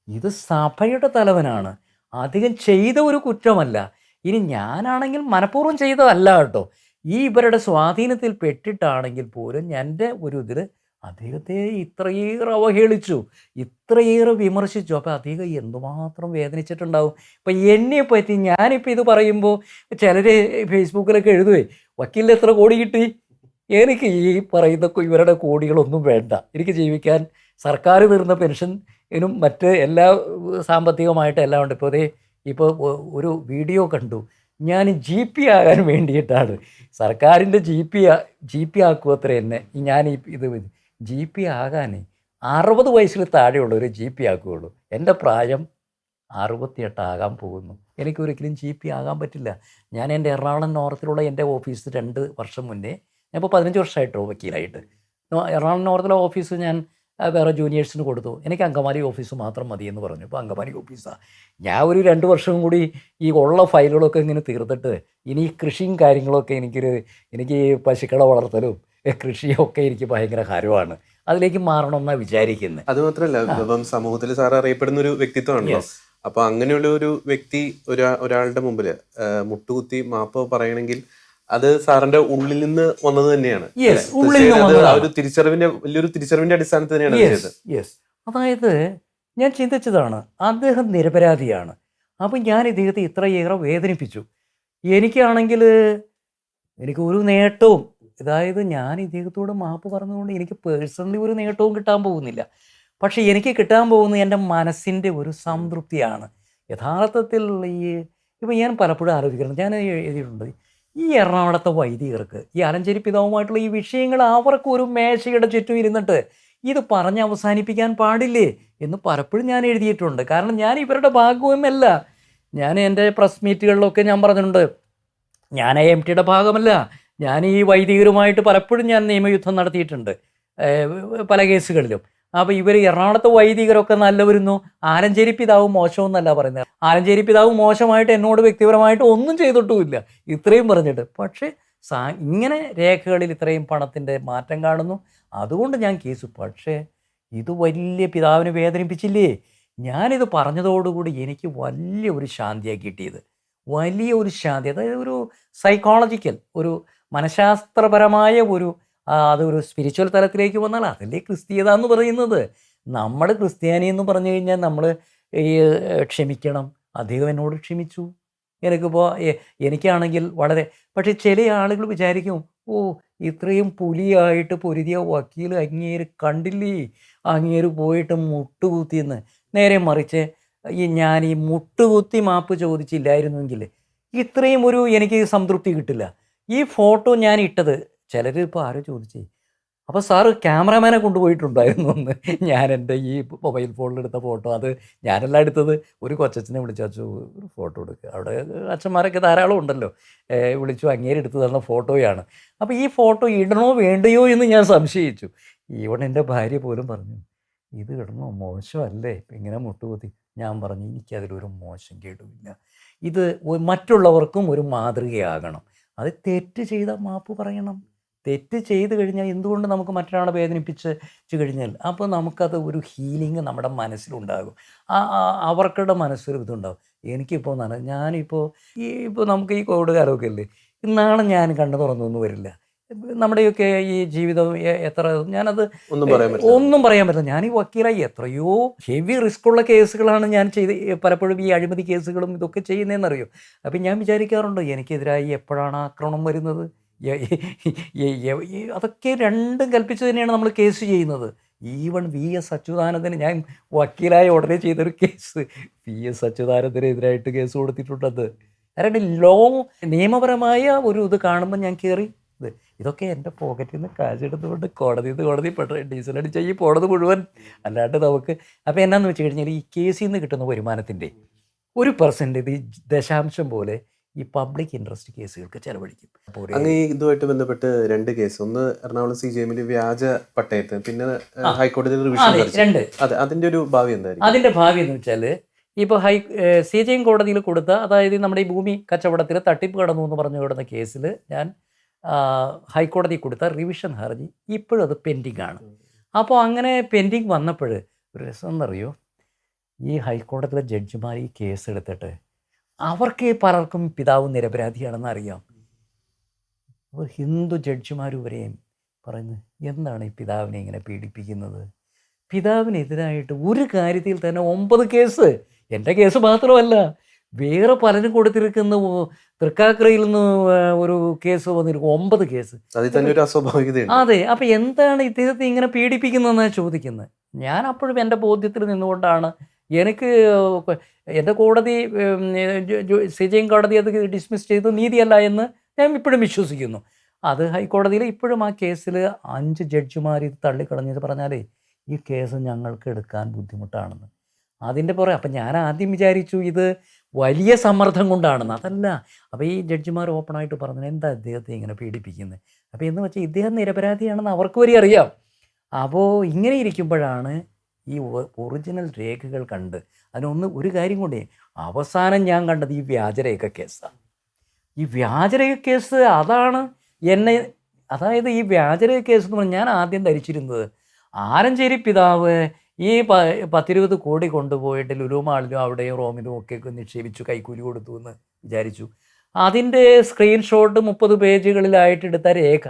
ഇത് സഭയുടെ തലവനാണ്, അദ്ദേഹം ചെയ്ത ഒരു കുറ്റമല്ല. ഇനി ഞാനാണെങ്കിൽ മനഃപൂർവ്വം ചെയ്തതല്ല കേട്ടോ, ഇവരുടെ സ്വാധീനത്തിൽ പെട്ടിട്ടാണെങ്കിൽ പോലും എൻ്റെ ഒരു ഇതിൽ അദ്ദേഹത്തെ ഇത്രയേറെ അവഹേളിച്ചു, ഇത്രയേറെ വിമർശിച്ചു. അപ്പോൾ അദ്ദേഹം എന്തുമാത്രം വേദനിച്ചിട്ടുണ്ടാവും. ഇപ്പം എന്നെപ്പറ്റി ഞാനിപ്പോൾ ഇത് പറയുമ്പോൾ ചിലർ ഫേസ്ബുക്കിലൊക്കെ എഴുതുവേ, വക്കീലിന് എത്ര കോടി കിട്ടി? എനിക്ക് ഈ പറയുന്ന ഇവരുടെ കോടികളൊന്നും വേണ്ട. എനിക്ക് ജീവിക്കാൻ സർക്കാർ തരുന്ന പെൻഷനും മറ്റ് എല്ലാ സാമ്പത്തികമായിട്ട് എല്ലാം ഉണ്ട്. ഇപ്പോൾ ഒരു വീഡിയോ കണ്ടു, ഞാൻ GP ആകാൻ വേണ്ടിയിട്ടാണ്, സർക്കാരിൻ്റെ GP ആക്കുമത്ര എന്നെ. ഞാൻ ഇത് GP ആകാൻ 60 വയസ്സിൽ താഴെയുള്ളവർ GP ആക്കുകയുള്ളൂ. എൻ്റെ പ്രായം 68 ആകാൻ പോകുന്നു. എനിക്കൊരിക്കലും GP ആകാൻ പറ്റില്ല. ഞാൻ എൻ്റെ എറണാകുളം നോർത്തിലുള്ള എൻ്റെ ഓഫീസ് 2 വർഷം മുന്നേ, ഞാൻ ഇപ്പോൾ 15 വർഷമായിട്ടോ വക്കീലായിട്ട്, എറണാകുളം നോർത്തിലെ ഓഫീസ് ഞാൻ വേറെ ജൂനിയേഴ്സിന് കൊടുത്തു. എനിക്ക് അങ്കമാലി ഓഫീസ് മാത്രം മതിയെന്ന് പറഞ്ഞു. ഇപ്പോൾ അങ്കമാലി ഓഫീസാണ്. ഞാൻ ഒരു 2 വർഷം കൂടി ഈ ഉള്ള ഫയലുകളൊക്കെ ഇങ്ങനെ തീർത്തിട്ട് ഇനി കൃഷിയും കാര്യങ്ങളൊക്കെ എനിക്ക് പശുക്കളെ വളർത്തലും കൃഷിയൊക്കെ എനിക്ക് ഭയങ്കര ഹരമാണ്, അതിലേക്ക് മാറണമെന്നാണ് വിചാരിക്കുന്നത്. അത് മാത്രമല്ല, ഇപ്പം സമൂഹത്തിൽ സാർ അറിയപ്പെടുന്ന ഒരു വ്യക്തിത്വമാണല്ലോ. അപ്പൊ അങ്ങനെയുള്ള ഒരു വ്യക്തി ഒരാളുടെ മുമ്പിൽ മുട്ടുകുത്തി മാപ്പ് പറയണമെങ്കിൽ അത് സാറിന്റെ ഉള്ളിൽ നിന്ന് വന്നത് തന്നെയാണ്. വലിയൊരു തിരിച്ചറിവിന്റെ അടിസ്ഥാനത്തിൽ തന്നെയാണ്. അതായത് ഞാൻ ചിന്തിച്ചതാണ്, അദ്ദേഹം നിരപരാധിയാണ്. അപ്പം ഞാൻ ഇദ്ദേഹത്തെ ഇത്രയേറെ വേദനിപ്പിച്ചു. എനിക്കാണെങ്കിൽ എനിക്ക് ഒരു നേട്ടവും, അതായത് ഞാൻ ഇദ്ദേഹത്തോട് മാപ്പ് പറഞ്ഞതുകൊണ്ട് എനിക്ക് പേഴ്സണലി ഒരു നേട്ടവും കിട്ടാൻ പോകുന്നില്ല. പക്ഷേ എനിക്ക് കിട്ടാൻ പോകുന്നത് എൻ്റെ മനസ്സിൻ്റെ ഒരു സംതൃപ്തിയാണ്. യഥാർത്ഥത്തിൽ ഇപ്പം ഞാൻ പലപ്പോഴും ആലോചിക്കുന്നത്, ഞാൻ എഴുതിയിട്ടുണ്ട്, ഈ എറണാകുളത്തെ വൈദികർക്ക് ഈ ആലഞ്ചേരി പിതാവുമായിട്ടുള്ള ഈ വിഷയങ്ങൾ അവർക്ക് ഒരു മേശയുടെ ചുറ്റും ഇരുന്നിട്ട് ഇത് പറഞ്ഞ് അവസാനിപ്പിക്കാൻ പാടില്ലേ എന്ന് പലപ്പോഴും ഞാൻ എഴുതിയിട്ടുണ്ട്. കാരണം ഞാൻ ഇവരുടെ ഭാഗവുമല്ല. ഞാൻ എൻ്റെ പ്രസ് മീറ്റുകളിലൊക്കെ ഞാൻ പറഞ്ഞിട്ടുണ്ട്, ഞാൻ AMTയുടെ ഭാഗമല്ല. ഞാൻ ഈ വൈദികരുമായിട്ട് പലപ്പോഴും ഞാൻ നിയമയുദ്ധം നടത്തിയിട്ടുണ്ട് പല കേസുകളിലും. അപ്പോൾ ഇവർ എറണാകുളത്തെ വൈദികരൊക്കെ നല്ലവരുന്നു, ആലഞ്ചേരി പിതാവ് മോശമെന്നല്ല പറയുന്നത്. ആലഞ്ചേരി പിതാവ് മോശമായിട്ട് എന്നോട് വ്യക്തിപരമായിട്ട് ഒന്നും ചെയ്തിട്ടുമില്ല, ഇത്രയും പറഞ്ഞിട്ട്. പക്ഷേ ഇങ്ങനെ രേഖകളിൽ ഇത്രയും പണത്തിൻ്റെ മാറ്റം കാണുന്നു, അതുകൊണ്ട് ഞാൻ കേസ്. പക്ഷേ ഇത് വലിയ പിതാവിനെ വേദനിപ്പിച്ചില്ലേ? ഞാനിത് പറഞ്ഞതോടുകൂടി എനിക്ക് വലിയ ഒരു ശാന്തിയാണ് കിട്ടിയത്, വലിയ ഒരു ശാന്തി. അതായത് ഒരു സൈക്കോളജിക്കൽ, ഒരു മനഃശാസ്ത്രപരമായ അതൊരു സ്പിരിച്വൽ തലത്തിലേക്ക് വന്നാൽ അതല്ലേ ക്രിസ്തീയത എന്ന് പറയുന്നത്. നമ്മൾ ക്രിസ്ത്യാനി എന്ന് പറഞ്ഞു കഴിഞ്ഞാൽ നമ്മൾ ക്ഷമിക്കണം. അദ്ദേഹം എന്നോട് ക്ഷമിച്ചു. എനിക്കാണെങ്കിൽ വളരെ, പക്ഷേ ചില ആളുകൾ വിചാരിക്കും, ഇത്രയും പുലിയായിട്ട് പൊരുതിയ വക്കീൽ അങ്ങേര് കണ്ടില്ലേ, അങ്ങേര് പോയിട്ട് മുട്ടുകുത്തിയെന്ന്. നേരെ മറിച്ച് ഞാൻ ഈ മുട്ടുകുത്തി മാപ്പ് ചോദിച്ചില്ലായിരുന്നെങ്കിൽ ഇത്രയും എനിക്ക് സംതൃപ്തി കിട്ടില്ല. ഈ ഫോട്ടോ ഞാൻ ഇട്ടത് ചിലർ ഇപ്പോൾ ആരോ ചോദിച്ചേ, അപ്പോൾ സാറ് ക്യാമറാമാനെ കൊണ്ടുപോയിട്ടുണ്ടായിരുന്നു എന്ന്. ഞാൻ എൻ്റെ ഈ മൊബൈൽ ഫോണിലെടുത്ത ഫോട്ടോ, അത് ഞാനല്ല എടുത്തത്, ഒരു കൊച്ചച്ഛനെ വിളിച്ചു, അച്ചു ഒരു ഫോട്ടോ എടുക്കുക, അവിടെ അച്ഛന്മാരൊക്കെ ധാരാളം ഉണ്ടല്ലോ, വിളിച്ചു, അങ്ങേര് എടുത്തു തന്ന ഫോട്ടോയാണ്. അപ്പോൾ ഈ ഫോട്ടോ ഇടണോ വേണ്ടയോ എന്ന് ഞാൻ സംശയിച്ചു. ഈവൺ എൻ്റെ ഭാര്യ പോലും പറഞ്ഞു, ഇത് ഇടണോ, മോശമല്ലേ ഇങ്ങനെ മുട്ടുകുത്തി. ഞാൻ പറഞ്ഞു, എനിക്കതിലൊരു മോശം കേടുമില്ല, ഇത് മറ്റുള്ളവർക്കും ഒരു മാതൃകയാകണം. അത് തെറ്റ് ചെയ്താൽ മാപ്പ് പറയണം. തെറ്റ് ചെയ്ത് കഴിഞ്ഞാൽ എന്തുകൊണ്ട് നമുക്ക് മറ്റൊരാളെ വേദനിപ്പിച്ച് കഴിഞ്ഞാൽ അപ്പോൾ നമുക്കത് ഒരു ഹീലിംഗ് നമ്മുടെ മനസ്സിലുണ്ടാകും. അവർക്കുടെ മനസ്സിൽ ഇതുണ്ടാകും. എനിക്കിപ്പോൾ ഞാനിപ്പോൾ ഇപ്പോൾ നമുക്ക് ഈ കോവിഡ് കാലമൊക്കെ അല്ലേ, നാളെ ഞാൻ കണ്ണു തുറന്നൊന്നും വരില്ല. നമ്മുടെയൊക്കെ ഈ ജീവിതം എത്ര, ഞാനത് ഒന്നും പറയാൻ പറ്റില്ല. ഞാൻ ഈ വക്കീലായി എത്രയോ ഹെവി റിസ്ക് ഉള്ള കേസുകളാണ് ഞാൻ പലപ്പോഴും ഈ അഴിമതി കേസുകളും ഇതൊക്കെ ചെയ്യുന്നതെന്നറിയോ. അപ്പം ഞാൻ വിചാരിക്കാറുണ്ട്, എനിക്കെതിരായി എപ്പോഴാണ് ആക്രമണം വരുന്നത്. അതൊക്കെ രണ്ടും കൽപ്പിച്ച് തന്നെയാണ് നമ്മൾ കേസ് ചെയ്യുന്നത്. ഈവൺ VS അച്യുതാനന്ദന്, ഞാൻ വക്കീലായ ഉടനെ ചെയ്തൊരു കേസ് VS അച്യുതാനന്ദനെതിരായിട്ട് കേസ് കൊടുത്തിട്ടുണ്ടത്. കാരണം നിയമപരമായ ഒരു ഇത് കാണുമ്പോൾ ഞാൻ കയറി ഇതൊക്കെ എൻ്റെ പോക്കറ്റിൽ നിന്ന് കാശെടുത്തുകൊണ്ട് കോടതി പെട്ടെന്ന് ഡീസൽ അടിച്ച ഈ പോണത് മുഴുവൻ, അല്ലാണ്ട് നമുക്ക്. അപ്പോൾ എന്നാന്ന് വെച്ച് കഴിഞ്ഞാൽ ഈ കേസിൽ നിന്ന് കിട്ടുന്ന വരുമാനത്തിൻ്റെ 1% ദശാംശം പോലെ ഈ പബ്ലിക് ഇൻട്രസ്റ്റ് കേസുകൾക്ക് ചെലവഴിക്കും. അങ്ങ് ഈ ഇതുമായിട്ട് ബന്ധപ്പെട്ട് 2 കേസ്, ഒന്ന് എറണാകുളം CJMൽ വ്യാജ പട്ടയത്ത്, പിന്നെ ഹൈക്കോടതിയിൽ റിവിഷൻ. അതിന്റെ ഒരു ഭാവി എന്തായിരിക്കും? അതിന്റെ ഭാവി എന്ന് വെച്ചാൽ ഇപ്പോൾ CJM കോടതിയിൽ കൊടുത്ത, അതായത് നമ്മുടെ ഈ ഭൂമി കച്ചവടത്തിൽ തട്ടിപ്പ് കടന്നു എന്ന് പറഞ്ഞു കൊടുത്ത കേസിൽ ഞാൻ ഹൈക്കോടതി കൊടുത്ത റിവിഷൻ ഹർജി ഇപ്പോഴും അത് പെൻഡിങ് ആണ്. അപ്പോൾ അങ്ങനെ പെൻഡിങ് വന്നപ്പോൾ ഒരു രസം എന്നറിയോ, ഈ ഹൈക്കോടതിയിലെ ജഡ്ജിമാർ ഈ കേസ് എടുത്തിട്ട് അവർക്ക് പലർക്കും പിതാവ് നിരപരാധിയാണെന്ന് അറിയാം. അപ്പോൾ ഹിന്ദു ജഡ്ജിമാർ വരെയും പറയുന്നു, എന്താണ് ഈ പിതാവിനെ ഇങ്ങനെ പീഡിപ്പിക്കുന്നത്? പിതാവിനെതിരായിട്ട് ഒരു കാര്യത്തിൽ തന്നെ 9 കേസ്. എൻ്റെ കേസ് മാത്രമല്ല, വേറെ പലരും കൊടുത്തിരിക്കുന്ന, തൃക്കാക്കരയിൽ നിന്ന് ഒരു കേസ് വന്നിരിക്കും, 9 കേസ്. അതെ. അപ്പം എന്താണ് ഇദ്ദേഹത്തെ ഇങ്ങനെ പീഡിപ്പിക്കുന്നതെന്നാണ് ചോദിക്കുന്നത്. ഞാൻ അപ്പോഴും എൻ്റെ ബോധ്യത്തിൽ നിന്നുകൊണ്ടാണ്, എനിക്ക് എൻ്റെ കോടതി CJM കോടതി അത് ഡിസ്മിസ് ചെയ്ത് നീതിയല്ല എന്ന് ഞാൻ ഇപ്പോഴും വിശ്വസിക്കുന്നു. അത് ഹൈക്കോടതിയിൽ ഇപ്പോഴും ആ കേസിൽ 5 ജഡ്ജിമാർ ഇത് തള്ളിക്കളഞ്ഞത് പറഞ്ഞാലേ ഈ കേസ് ഞങ്ങൾക്ക് എടുക്കാൻ ബുദ്ധിമുട്ടാണെന്ന്. അതിൻ്റെ പുറകെ അപ്പം ഞാൻ ആദ്യം വിചാരിച്ചു ഇത് വലിയ സമ്മർദ്ദം കൊണ്ടാണെന്ന്. അതല്ല. അപ്പോൾ ഈ ജഡ്ജിമാർ ഓപ്പണായിട്ട് പറഞ്ഞു, എന്താ ഇദ്ദേഹത്തെ ഇങ്ങനെ പീഡിപ്പിക്കുന്നത്? അപ്പോൾ എന്ന് വെച്ചാൽ ഇദ്ദേഹം നിരപരാധിയാണെന്ന് അവർക്ക് വരെ അറിയാം. അപ്പോൾ ഇങ്ങനെ ഇരിക്കുമ്പോഴാണ് ഈ ഒറിജിനൽ രേഖകൾ കണ്ട്, ഒരു കാര്യം കൊണ്ടേ അവസാനം ഞാൻ കണ്ടത് ഈ വ്യാജരേഖ കേസാണ്. ഈ വ്യാജരേഖ കേസ് അതാണ് എന്നെ, അതായത് ഈ വ്യാജരേഖ കേസ് എന്ന് പറഞ്ഞാൽ ഞാൻ ആദ്യം ധരിച്ചിരുന്നത് ആലഞ്ചേരി പിതാവ് ഈ 10-20 കോടി കൊണ്ടുപോയിട്ട് ലുലു മാളിലും അവിടെയും റോമിലും ഒക്കെ നിക്ഷേപിച്ചു, കൈക്കൂലി കൊടുത്തു എന്ന് വിചാരിച്ചു. അതിൻ്റെ സ്ക്രീൻഷോട്ട് 30 പേജുകളിലായിട്ട് എടുത്ത രേഖ,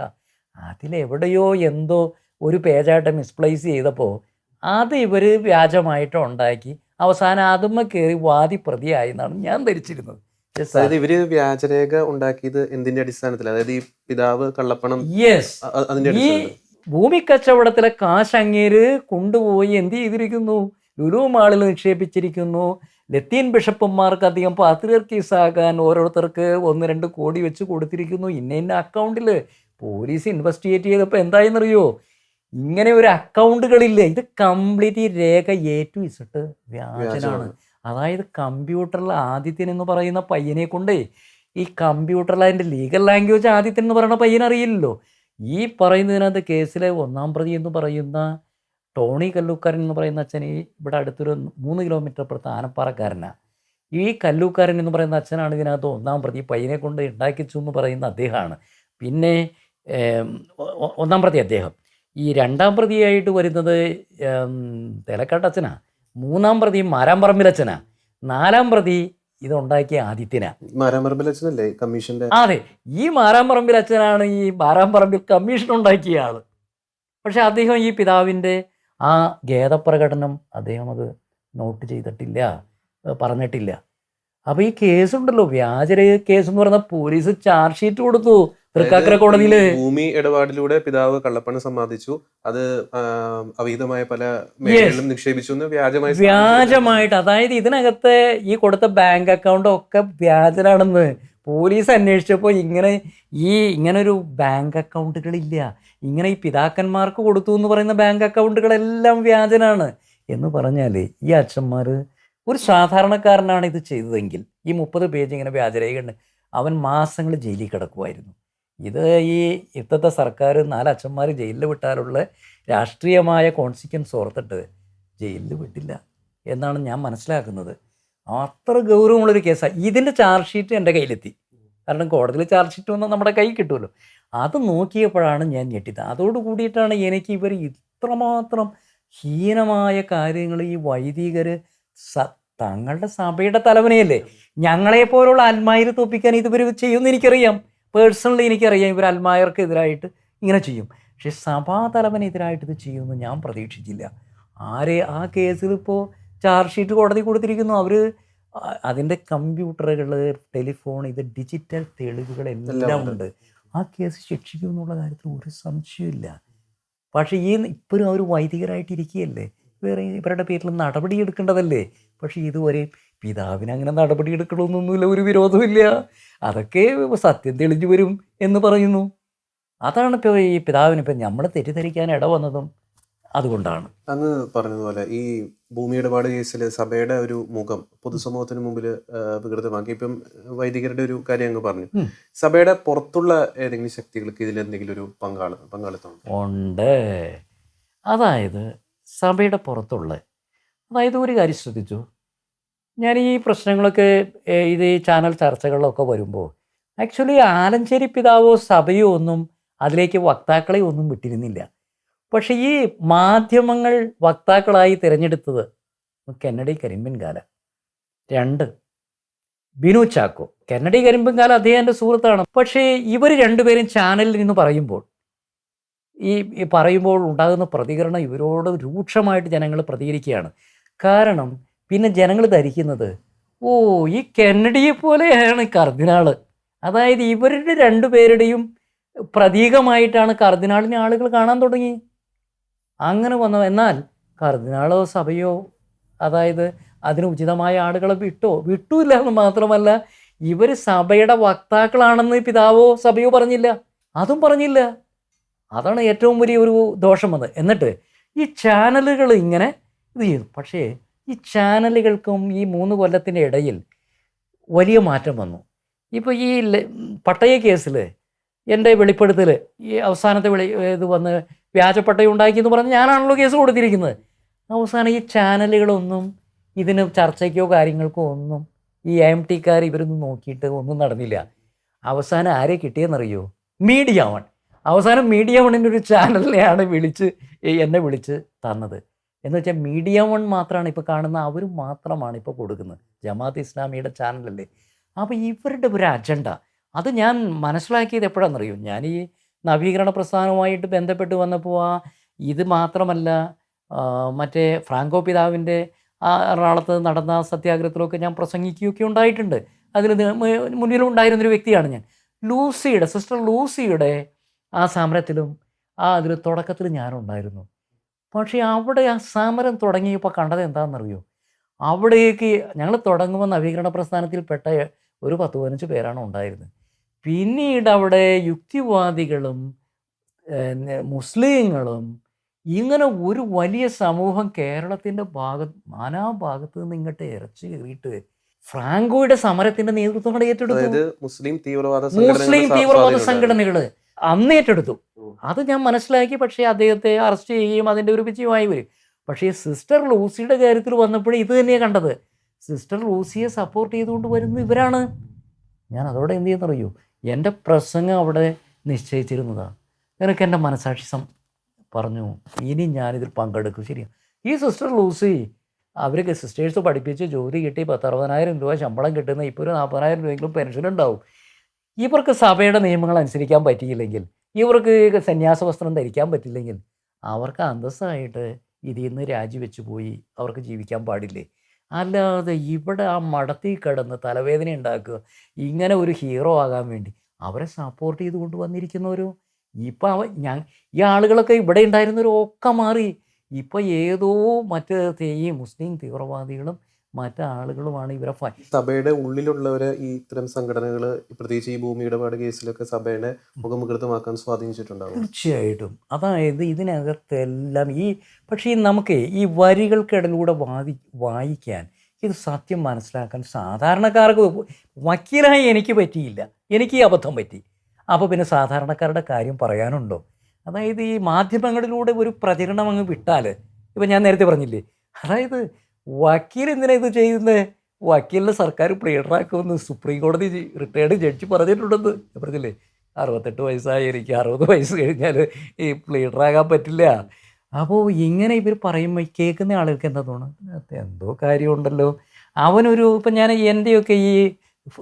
അതിലെവിടെയോ എന്തോ ഒരു പേജായിട്ട് മിസ്പ്ലേസ് ചെയ്തപ്പോൾ അത് ഇവർ വ്യാജമായിട്ട് ഉണ്ടാക്കി അവസാനം അതുമ്മ കയറി വാദി പ്രതിയായി എന്നാണ് ഞാൻ ധരിച്ചിരുന്നത്. അതായത് ഇവര് വ്യാജരേഖ ഉണ്ടാക്കിയത് എന്തിന്റെ അടിസ്ഥാനത്തിൽ? അതായത് ഈ പിതാവ് കള്ളപ്പണം, ഈ ഭൂമി കച്ചവടത്തിലെ കാശ് അങ്ങേര് കൊണ്ടുപോയി എന്ത് ചെയ്തിരിക്കുന്നു? ലുലു മാളിൽ നിക്ഷേപിച്ചിരിക്കുന്നു. ലത്തീൻ ബിഷപ്പന്മാർക്ക് അധികം പാത്രിയർക്കീസാകാൻ ഓരോരുത്തർക്ക് 1-2 കോടി വെച്ച് കൊടുത്തിരിക്കുന്നു. ഇന്ന അക്കൗണ്ടിൽ പോലീസ് ഇൻവെസ്റ്റിഗേറ്റ് ചെയ്തപ്പോൾ എന്തായെന്നറിയോ, ഇങ്ങനെ ഒരു അക്കൗണ്ടുകളില്ല. ഇത് കംപ്ലീറ്റ് ഈ രേഖ A to Z വ്യാജനാണ്. അതായത് കമ്പ്യൂട്ടറിൽ ആദിത്യൻ എന്ന് പറയുന്ന പയ്യനെ കൊണ്ടേ, ഈ കമ്പ്യൂട്ടറിൽ അതിൻ്റെ ലീഗൽ ലാംഗ്വേജ് ആദിത്യൻ എന്ന് പറയുന്ന പയ്യനറിയില്ലല്ലോ. ഈ പറയുന്നതിനകത്ത് കേസിലെ 1-ാം പ്രതി എന്ന് പറയുന്ന ടോണി കല്ലൂക്കാരൻ എന്ന് പറയുന്ന അച്ഛൻ ഇവിടെ അടുത്തൊരു 3 കിലോമീറ്റർ അപ്പുറത്ത് ആനപ്പാറക്കാരനാണ്. ഈ കല്ലൂക്കാരൻ എന്ന് പറയുന്ന അച്ഛനാണ് ഇതിനകത്ത് 1-ാം പ്രതി. പയ്യനെ കൊണ്ട് ഉണ്ടാക്കിച്ചു എന്ന് പറയുന്ന അദ്ദേഹമാണ്. പിന്നെ 1-ാം പ്രതി അദ്ദേഹം. ഈ 2-ാം പ്രതിയായിട്ട് വരുന്നത് തേലക്കാട്ടച്ഛനാണ്. 3-ാം പ്രതി മാരാമ്പറമ്പിലച്ഛനാണ്. 4-ാം പ്രതി ഇതുണ്ടാക്കിയ ആദിത്യനാ. മാരാമ്പറമ്പിലച്ഛനല്ലേ കമ്മീഷന്റെ? അതെ, ഈ മാരാമ്പറമ്പിലച്ഛനാണ് ഈ മാരാമ്പറമ്പിൽ കമ്മീഷൻ ഉണ്ടാക്കിയ ആള്. പക്ഷെ അദ്ദേഹം ഈ പിതാവിൻ്റെ ആ ഖേദപ്രകടനം അദ്ദേഹം അത് നോട്ട് ചെയ്തിട്ടില്ല, പറഞ്ഞിട്ടില്ല. അപ്പോൾ ഈ കേസുണ്ടല്ലോ, വ്യാജരേഖ കേസ് എന്ന് പറയുന്ന പോലീസ് ചാർജ് ഷീറ്റ് കൊടുത്തു തൃക്കാക്കര കോടതിയില്. ഭൂമി ഇടപാടിലൂടെ പിതാവ് കള്ളപ്പണം സമ്പാദിച്ചു, അത് അവിഹിതമായ പല മേഖലകളിലും നിക്ഷേപിച്ചു എന്ന് വ്യാജമായിട്ട്. അതായത് ഇതിനകത്ത് ഈ കൊടുത്ത ബാങ്ക് അക്കൗണ്ട് ഒക്കെ വ്യാജനാണെന്ന് പോലീസ് അന്വേഷിച്ചപ്പോൾ ഇങ്ങനൊരു ബാങ്ക് അക്കൗണ്ടുകളില്ല, ഇങ്ങനെ ഈ പിതാക്കന്മാർക്ക് കൊടുത്തു എന്ന് പറയുന്ന ബാങ്ക് അക്കൗണ്ടുകളെല്ലാം വ്യാജനാണ് എന്ന് പറഞ്ഞാൽ ഈ അച്ഛന്മാർ, ഒരു സാധാരണക്കാരനാണ് ഇത് ചെയ്തതെങ്കിൽ ഈ 30 പേജ് ഇങ്ങനെ വ്യാജരേഖയുണ്ട്, അവൻ മാസങ്ങൾ ജയിലിൽ കിടക്കുമായിരുന്നു. ഇത് ഈ ഇപ്പോഴത്തെ സർക്കാർ 4 അച്ഛന്മാർ ജയിലിൽ വിട്ടാലുള്ള രാഷ്ട്രീയമായ കോൺസിക്വൻസ് ഓർത്തിട്ട് ജയിലിൽ വിട്ടില്ല എന്നാണ് ഞാൻ മനസ്സിലാക്കുന്നത്. അത്ര ഗൗരവമുള്ളൊരു കേസാണ്. ഇതിൻ്റെ ചാർജ് ഷീറ്റ് എൻ്റെ കയ്യിലെത്തി. കാരണം കോടതിയിൽ ചാർജ് ഷീറ്റ് വന്നാൽ നമ്മുടെ കൈ കിട്ടുമല്ലോ. അത് നോക്കിയപ്പോഴാണ് ഞാൻ ഞെട്ടിയത്. അതോട് കൂടിയിട്ടാണ് എനിക്ക് ഇവർ ഇത്രമാത്രം ഹീനമായ കാര്യങ്ങൾ ഈ വൈദികർ തങ്ങളുടെ സഭയുടെ തലവനെയല്ലേ, ഞങ്ങളെപ്പോലുള്ള അൽമായർ തോപ്പിക്കാൻ ഇതുവർ ചെയ്യുമെന്ന് എനിക്കറിയാം. പേഴ്സണലി എനിക്കറിയാം ഇവർ അൽമായർക്കെതിരായിട്ട് ഇങ്ങനെ ചെയ്യും. പക്ഷേ സഭാതലവനെതിരായിട്ട് ഇത് ചെയ്യുമെന്ന് ഞാൻ പ്രതീക്ഷിച്ചില്ല. ആ കേസിൽ ഇപ്പോൾ ചാർജ് ഷീറ്റ് കോടതി കൊടുത്തിരിക്കുന്നു. അവർ അതിൻ്റെ കമ്പ്യൂട്ടറുകൾ, ടെലിഫോൺ, ഇത് ഡിജിറ്റൽ തെളിവുകളെല്ലാം ഉണ്ട്. ആ കേസ് ശിക്ഷിക്കും എന്നുള്ള കാര്യത്തിൽ ഒരു സംശയമില്ല. പക്ഷേ ഇപ്പോഴും അവർ വൈദികരായിട്ടിരിക്കുകയല്ലേ, വേറെ ഇവരുടെ പേരിൽ നടപടി എടുക്കേണ്ടതല്ലേ. പക്ഷേ ഇതുവരെ പിതാവിന് അങ്ങനെ നടപടി എടുക്കണമെന്നൊന്നുമില്ല, ഒരു വിരോധമില്ല. അതൊക്കെ സത്യം തെളിഞ്ഞു വരും എന്ന് പറയുന്നു. അതാണ് ഇപ്പോൾ ഈ പിതാവിന് ഇപ്പം നമ്മൾ തെറ്റിദ്ധരിക്കാൻ ഇട വന്നതും അതുകൊണ്ടാണ്. അങ്ങ് പറഞ്ഞതുപോലെ ഈ ഭൂമി ഇടപാട് കേസിൽ സഭയുടെ ഒരു മുഖം പൊതുസമൂഹത്തിന് മുമ്പിൽ വികൃതമാക്കി. ഇപ്പം വൈദികരുടെ ഒരു കാര്യം അങ്ങ് പറഞ്ഞു. സഭയുടെ പുറത്തുള്ള ഏതെങ്കിലും ശക്തികൾക്ക് ഇതിൽ എന്തെങ്കിലും ഒരു പങ്കാളിത്തം ഉണ്ട്? അതായത് സഭയുടെ അതായത് ഒരു കാര്യം ശ്രദ്ധിച്ചു, ഞാൻ ഈ പ്രശ്നങ്ങളൊക്കെ ഇത് ഈ ചാനൽ ചർച്ചകളിലൊക്കെ വരുമ്പോൾ ആക്ച്വലി ആലഞ്ചേരി പിതാവോ സഭയോ ഒന്നും അതിലേക്ക് വക്താക്കളെ ഒന്നും വിട്ടിരുന്നില്ല. പക്ഷേ ഈ മാധ്യമങ്ങൾ വക്താക്കളായി തിരഞ്ഞെടുത്തത് കെന്നഡി കരിമ്പിൻകാല, 2 ബിനു ചാക്കോ. കെന്നഡി കരിമ്പിൻകാല അദ്ദേഹം എൻ്റെ സുഹൃത്താണ്. പക്ഷേ ഇവർ രണ്ടുപേരും ചാനലിൽ നിന്ന് പറയുമ്പോൾ ഉണ്ടാകുന്ന പ്രതികരണം ഇവരോട് രൂക്ഷമായിട്ട് ജനങ്ങൾ പ്രതികരിക്കുകയാണ്. കാരണം പിന്നെ ജനങ്ങൾ ധരിക്കുന്നത്, ഈ കെന്നഡിയെ പോലെയാണ് കർദിനാൾ. അതായത് ഇവരുടെ രണ്ടുപേരുടെയും പ്രതീകമായിട്ടാണ് കർദിനാളിനെ ആളുകൾ കാണാൻ തുടങ്ങി. അങ്ങനെ വന്നു. എന്നാൽ കർദിനാളോ സഭയോ അതായത് അതിന് ഉചിതമായ ആളുകളെ വിട്ടൂല്ല എന്ന് മാത്രമല്ല, ഇവർ സഭയുടെ വക്താക്കളാണെന്ന് പിതാവോ സഭയോ പറഞ്ഞില്ല, അതും പറഞ്ഞില്ല. അതാണ് ഏറ്റവും വലിയ ഒരു ദോഷം വന്നത്. എന്നിട്ട് ഈ ചാനലുകൾ ഇങ്ങനെ ഇത് ചെയ്തു. പക്ഷേ ഈ ചാനലുകൾക്കും ഈ 3 കൊല്ലത്തിൻ്റെ ഇടയിൽ വലിയ മാറ്റം വന്നു. ഇപ്പോൾ ഈ പട്ടയ കേസിൽ എൻ്റെ വെളിപ്പെടുത്തൽ, ഈ അവസാനത്തെ ഇത് വന്ന് വ്യാജപ്പട്ടയം ഉണ്ടാക്കിയെന്ന് പറഞ്ഞ് ഞാനാണല്ലോ കേസ് കൊടുത്തിരിക്കുന്നത്. അവസാനം ഈ ചാനലുകളൊന്നും ഇതിന് ചർച്ചയ്ക്കോ കാര്യങ്ങൾക്കോ ഒന്നും ഈ AMTക്കാർ ഇവരൊന്നും നോക്കിയിട്ട് ഒന്നും നടന്നില്ല. അവസാനം ആരെ കിട്ടിയെന്നറിയോ? Media one. അവസാനം മീഡിയ വണ്ണിൻ്റെ ഒരു ചാനലിനെയാണ് എന്നെ വിളിച്ച് തന്നത്. എന്ന് വെച്ചാൽ മീഡിയ വൺ മാത്രമാണ് ഇപ്പോൾ കാണുന്ന, അവർ മാത്രമാണ് ഇപ്പോൾ കൊടുക്കുന്നത്. ജമാഅത്ത് ഇസ്ലാമിയുടെ ചാനലല്ലേ. അപ്പോൾ ഇവരുടെ ഒരു അജണ്ട അത് ഞാൻ മനസ്സിലാക്കിയത് എപ്പോഴാണെന്നറിയോ? ഞാൻ ഈ നവീകരണ പ്രസ്ഥാനവുമായിട്ട് ബന്ധപ്പെട്ട് വന്നപ്പോൾ ഇത് മാത്രമല്ല, മറ്റേ ഫ്രാങ്കോ പിതാവിൻ്റെ എറണാകുളത്ത് നടന്ന സത്യാഗ്രഹത്തിലൊക്കെ ഞാൻ പ്രസംഗിക്കുകയൊക്കെ ഉണ്ടായിട്ടുണ്ട്. അതിൽ മുന്നിലുണ്ടായിരുന്നൊരു വ്യക്തിയാണ് ഞാൻ. സിസ്റ്റർ ലൂസിയുടെ ആ സമരത്തിലും അതിൽ തുടക്കത്തിൽ ഞാനുണ്ടായിരുന്നു. പക്ഷേ അവിടെ ആ സമരം തുടങ്ങിയപ്പോൾ കണ്ടത് എന്താണെന്നറിയോ? അവിടേക്ക് ഞങ്ങൾ തുടങ്ങുമ്പോൾ നവീകരണ പ്രസ്ഥാനത്തിൽപ്പെട്ട ഒരു 10-15 പേരാണ് ഉണ്ടായിരുന്നത്. പിന്നീട് അവിടെ യുക്തിവാദികളും മുസ്ലിങ്ങളും ഇങ്ങനെ ഒരു വലിയ സമൂഹം കേരളത്തിൻ്റെ നാനാഭാഗത്ത് നിന്ന് ഇങ്ങോട്ട് ഇറച്ചി കയറിയിട്ട് ഫ്രാങ്കോയുടെ സമരത്തിൻ്റെ നേതൃത്വം ഏറ്റെടുത്തു. മുസ്ലിം തീവ്രവാദ സംഘടനകൾ അന്ന് ഏറ്റെടുത്തു. അത് ഞാൻ മനസ്സിലാക്കി. പക്ഷേ അദ്ദേഹത്തെ അറസ്റ്റ് ചെയ്യുകയും അതിൻ്റെ ഒരു വിജയമായി വരും. പക്ഷേ സിസ്റ്റർ ലൂസിയുടെ കാര്യത്തിൽ വന്നപ്പോഴേ ഇത് തന്നെയാണ് കണ്ടത്. സിസ്റ്റർ ലൂസിയെ സപ്പോർട്ട് ചെയ്തുകൊണ്ട് വരുന്നത് ഇവരാണ്. ഞാൻ അതോടെ എന്ത് ചെയ്യുന്നറിയോ? എൻ്റെ പ്രസംഗം അവിടെ നിശ്ചയിച്ചിരുന്നതാണ്. എനിക്ക് എൻ്റെ മനസാക്ഷി പറഞ്ഞു, ഇനി ഞാനിതിൽ പങ്കെടുക്കും. ശരിയാണ്. ഈ സിസ്റ്റർ ലൂസി അവർക്ക് സിസ്റ്റേഴ്സ് പഠിപ്പിച്ച് ജോലി കിട്ടി 10-60,000 രൂപ ശമ്പളം കിട്ടുന്ന, ഇപ്പോൾ ഒരു 40,000 രൂപയെങ്കിലും പെൻഷൻ ഉണ്ടാവും. ഇവർക്ക് സഭയുടെ നിയമങ്ങൾ അനുസരിക്കാൻ പറ്റിയില്ലെങ്കിൽ, ഇവർക്ക് സന്യാസ വസ്ത്രം ധരിക്കാൻ പറ്റില്ലെങ്കിൽ, അവർക്ക് അന്തസ്സായിട്ട് ഇതിൽ നിന്ന് രാജിവെച്ച് പോയി അവർക്ക് ജീവിക്കാൻ പാടില്ലേ? അല്ലാതെ ഇവിടെ ആ മടത്തിൽ കിടന്ന് തലവേദന ഉണ്ടാക്കുക, ഇങ്ങനെ ഒരു ഹീറോ ആകാൻ വേണ്ടി അവരെ സപ്പോർട്ട് ചെയ്ത് കൊണ്ടുവന്നിരിക്കുന്നവരോ. ഇപ്പം ഈ ആളുകളൊക്കെ ഇവിടെ ഉണ്ടായിരുന്നവരൊക്കെ മാറി. ഇപ്പം ഏതോ ഈ മുസ്ലിം തീവ്രവാദികളും മറ്റാളുകളുമാണ് ഇവരെ സഭയുടെ ഉള്ളിലുള്ളവരെ ഈ ഇത്തരം സംഘടനകൾ പ്രത്യേകിച്ച് ഈ ഭൂമി ഇടപാട് കേസിലൊക്കെ സഭയുടെ മുഖമുഖൃതമാക്കാൻ സ്വാധീനിച്ചിട്ടുണ്ടാവും. തീർച്ചയായിട്ടും. അതായത് ഇതിനകത്തെല്ലാം പക്ഷേ നമുക്ക് ഈ വരികൾക്കിടയിലൂടെ വായിക്കാൻ ഇത് സത്യം മനസ്സിലാക്കാൻ സാധാരണക്കാർക്ക് വക്കീലായി എനിക്ക് പറ്റിയില്ല, എനിക്ക് ഈ അബദ്ധം പറ്റി. അപ്പോൾ പിന്നെ സാധാരണക്കാരുടെ കാര്യം പറയാനുണ്ടോ? അതായത് ഈ മാധ്യമങ്ങളിലൂടെ ഒരു പ്രചരണം അങ്ങ് വിട്ടാൽ, ഇപ്പം ഞാൻ നേരത്തെ പറഞ്ഞില്ലേ, അതായത് വക്കീൽ എന്തിനാ ഇത് ചെയ്യുന്നത്? വക്കീലിനെ സർക്കാർ പ്ലീഡറാക്കുമെന്ന് സുപ്രീം കോടതി റിട്ടയർഡ് ജഡ്ജി പറഞ്ഞിട്ടുണ്ടെന്ന് ഞാൻ പറഞ്ഞില്ലേ. 68 വയസ്സായി എനിക്ക്, 60 വയസ്സ് കഴിഞ്ഞാൽ ഈ പ്ലീഡറാകാൻ പറ്റില്ല. അപ്പോൾ ഇങ്ങനെ ഇവർ പറയുമ്പോൾ കേൾക്കുന്ന ആളുകൾക്ക് എന്താ തോന്നുന്നത്? എന്തോ കാര്യമുണ്ടല്ലോ. ഇപ്പം ഞാൻ എൻ്റെയൊക്കെ ഈ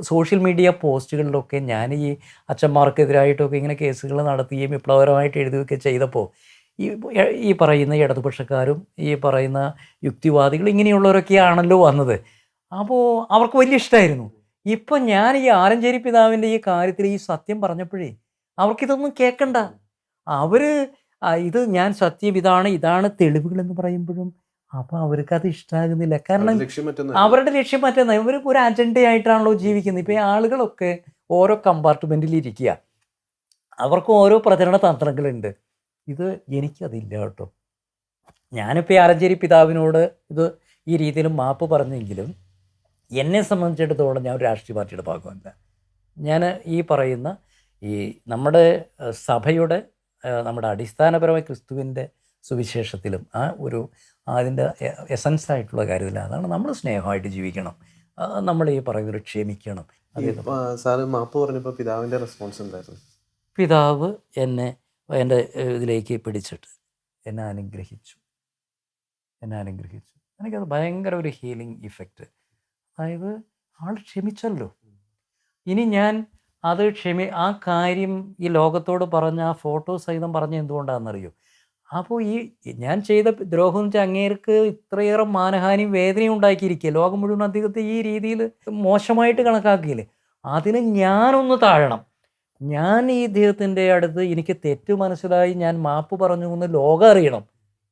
സോഷ്യൽ മീഡിയ പോസ്റ്റുകളിലൊക്കെ ഞാൻ ഈ അച്ഛന്മാർക്കെതിരായിട്ടൊക്കെ ഇങ്ങനെ കേസുകൾ നടത്തുകയും വിപ്ലവകരമായിട്ട് എഴുതുകയൊക്കെ ചെയ്തപ്പോൾ ഈ പറയുന്ന ഇടതുപക്ഷക്കാരും ഈ പറയുന്ന യുക്തിവാദികൾ ഇങ്ങനെയുള്ളവരൊക്കെയാണല്ലോ വന്നത്. അപ്പോൾ അവർക്ക് വലിയ ഇഷ്ടമായിരുന്നു. ഇപ്പം ഞാൻ ഈ ആലഞ്ചേരി പിതാവിൻ്റെ ഈ കാര്യത്തിൽ ഈ സത്യം പറഞ്ഞപ്പോഴേ അവർക്കിതൊന്നും കേൾക്കണ്ട. ഇത് ഞാൻ സത്യം ഇതാണ് തെളിവുകളെന്ന് പറയുമ്പോഴും അപ്പോൾ അവർക്കത് ഇഷ്ടമാകുന്നില്ല. കാരണം അവരുടെ ലക്ഷ്യം മറ്റൊന്ന്, ഇവർ ഒരു അജണ്ടയായിട്ടാണല്ലോ ജീവിക്കുന്നത്. ഇപ്പോൾ ഈ ആളുകളൊക്കെ ഓരോ കമ്പാർട്ട്മെൻറ്റിൽ ഇരിക്കുക, അവർക്ക് ഓരോ പ്രചരണ തന്ത്രങ്ങളുണ്ട്. ഇത് എനിക്കതില്ല കേട്ടോ. ഞാനിപ്പോൾ ഈ ആലഞ്ചേരി പിതാവിനോട് ഇത് ഈ രീതിയിൽ മാപ്പ് പറഞ്ഞെങ്കിലും എന്നെ സംബന്ധിച്ചിടത്തോളം ഞാൻ ഒരു രാഷ്ട്രീയ പാർട്ടിയുടെ ഭാഗമല്ല. ഞാൻ ഈ പറയുന്ന നമ്മുടെ സഭയുടെ നമ്മുടെ അടിസ്ഥാനപരമായ ക്രിസ്തുവിൻ്റെ സുവിശേഷത്തിലും അതിൻ്റെ എസൻസ് ആയിട്ടുള്ള കാര്യത്തിൽ അതാണ് നമ്മൾ സ്നേഹമായിട്ട് ജീവിക്കണം, നമ്മൾ ഈ പറയുന്നത് ക്ഷമിക്കണം. സാറ് മാപ്പ് പറഞ്ഞപ്പോൾ പിതാവിൻ്റെ റെസ്പോൺസ് എന്തായിരുന്നു? പിതാവ് എൻ്റെ ഇതിലേക്ക് പിടിച്ചിട്ട് എന്നെ അനുഗ്രഹിച്ചു. എനിക്കത് ഭയങ്കര ഒരു ഹീലിംഗ് ഇഫക്റ്റ്. അതായത് ആൾ ക്ഷമിച്ചല്ലോ. ഇനി ഞാൻ ആ കാര്യം ഈ ലോകത്തോട് പറഞ്ഞ ആ ഫോട്ടോ സഹിതം പറഞ്ഞ എന്തുകൊണ്ടാണെന്നറിയോ? അപ്പോൾ ഞാൻ ചെയ്ത ദ്രോഹം എന്ന് വെച്ചാൽ അങ്ങേർക്ക് ഇത്രയേറെ മാനഹാനിയും വേദനയും ഉണ്ടാക്കിയിരിക്കുക. ലോകം മുഴുവൻ അദ്ദേഹത്തെ ഈ രീതിയിൽ മോശമായിട്ട് കണക്കാക്കിയില്ലേ. അതിന് ഞാനൊന്ന് താഴണം. ഞാൻ ഈ ഇദ്ദേഹത്തിൻ്റെ അടുത്ത് എനിക്ക് തെറ്റ് മനസ്സിലായി, ഞാൻ മാപ്പ് പറഞ്ഞു എന്ന് ലോകം അറിയണം.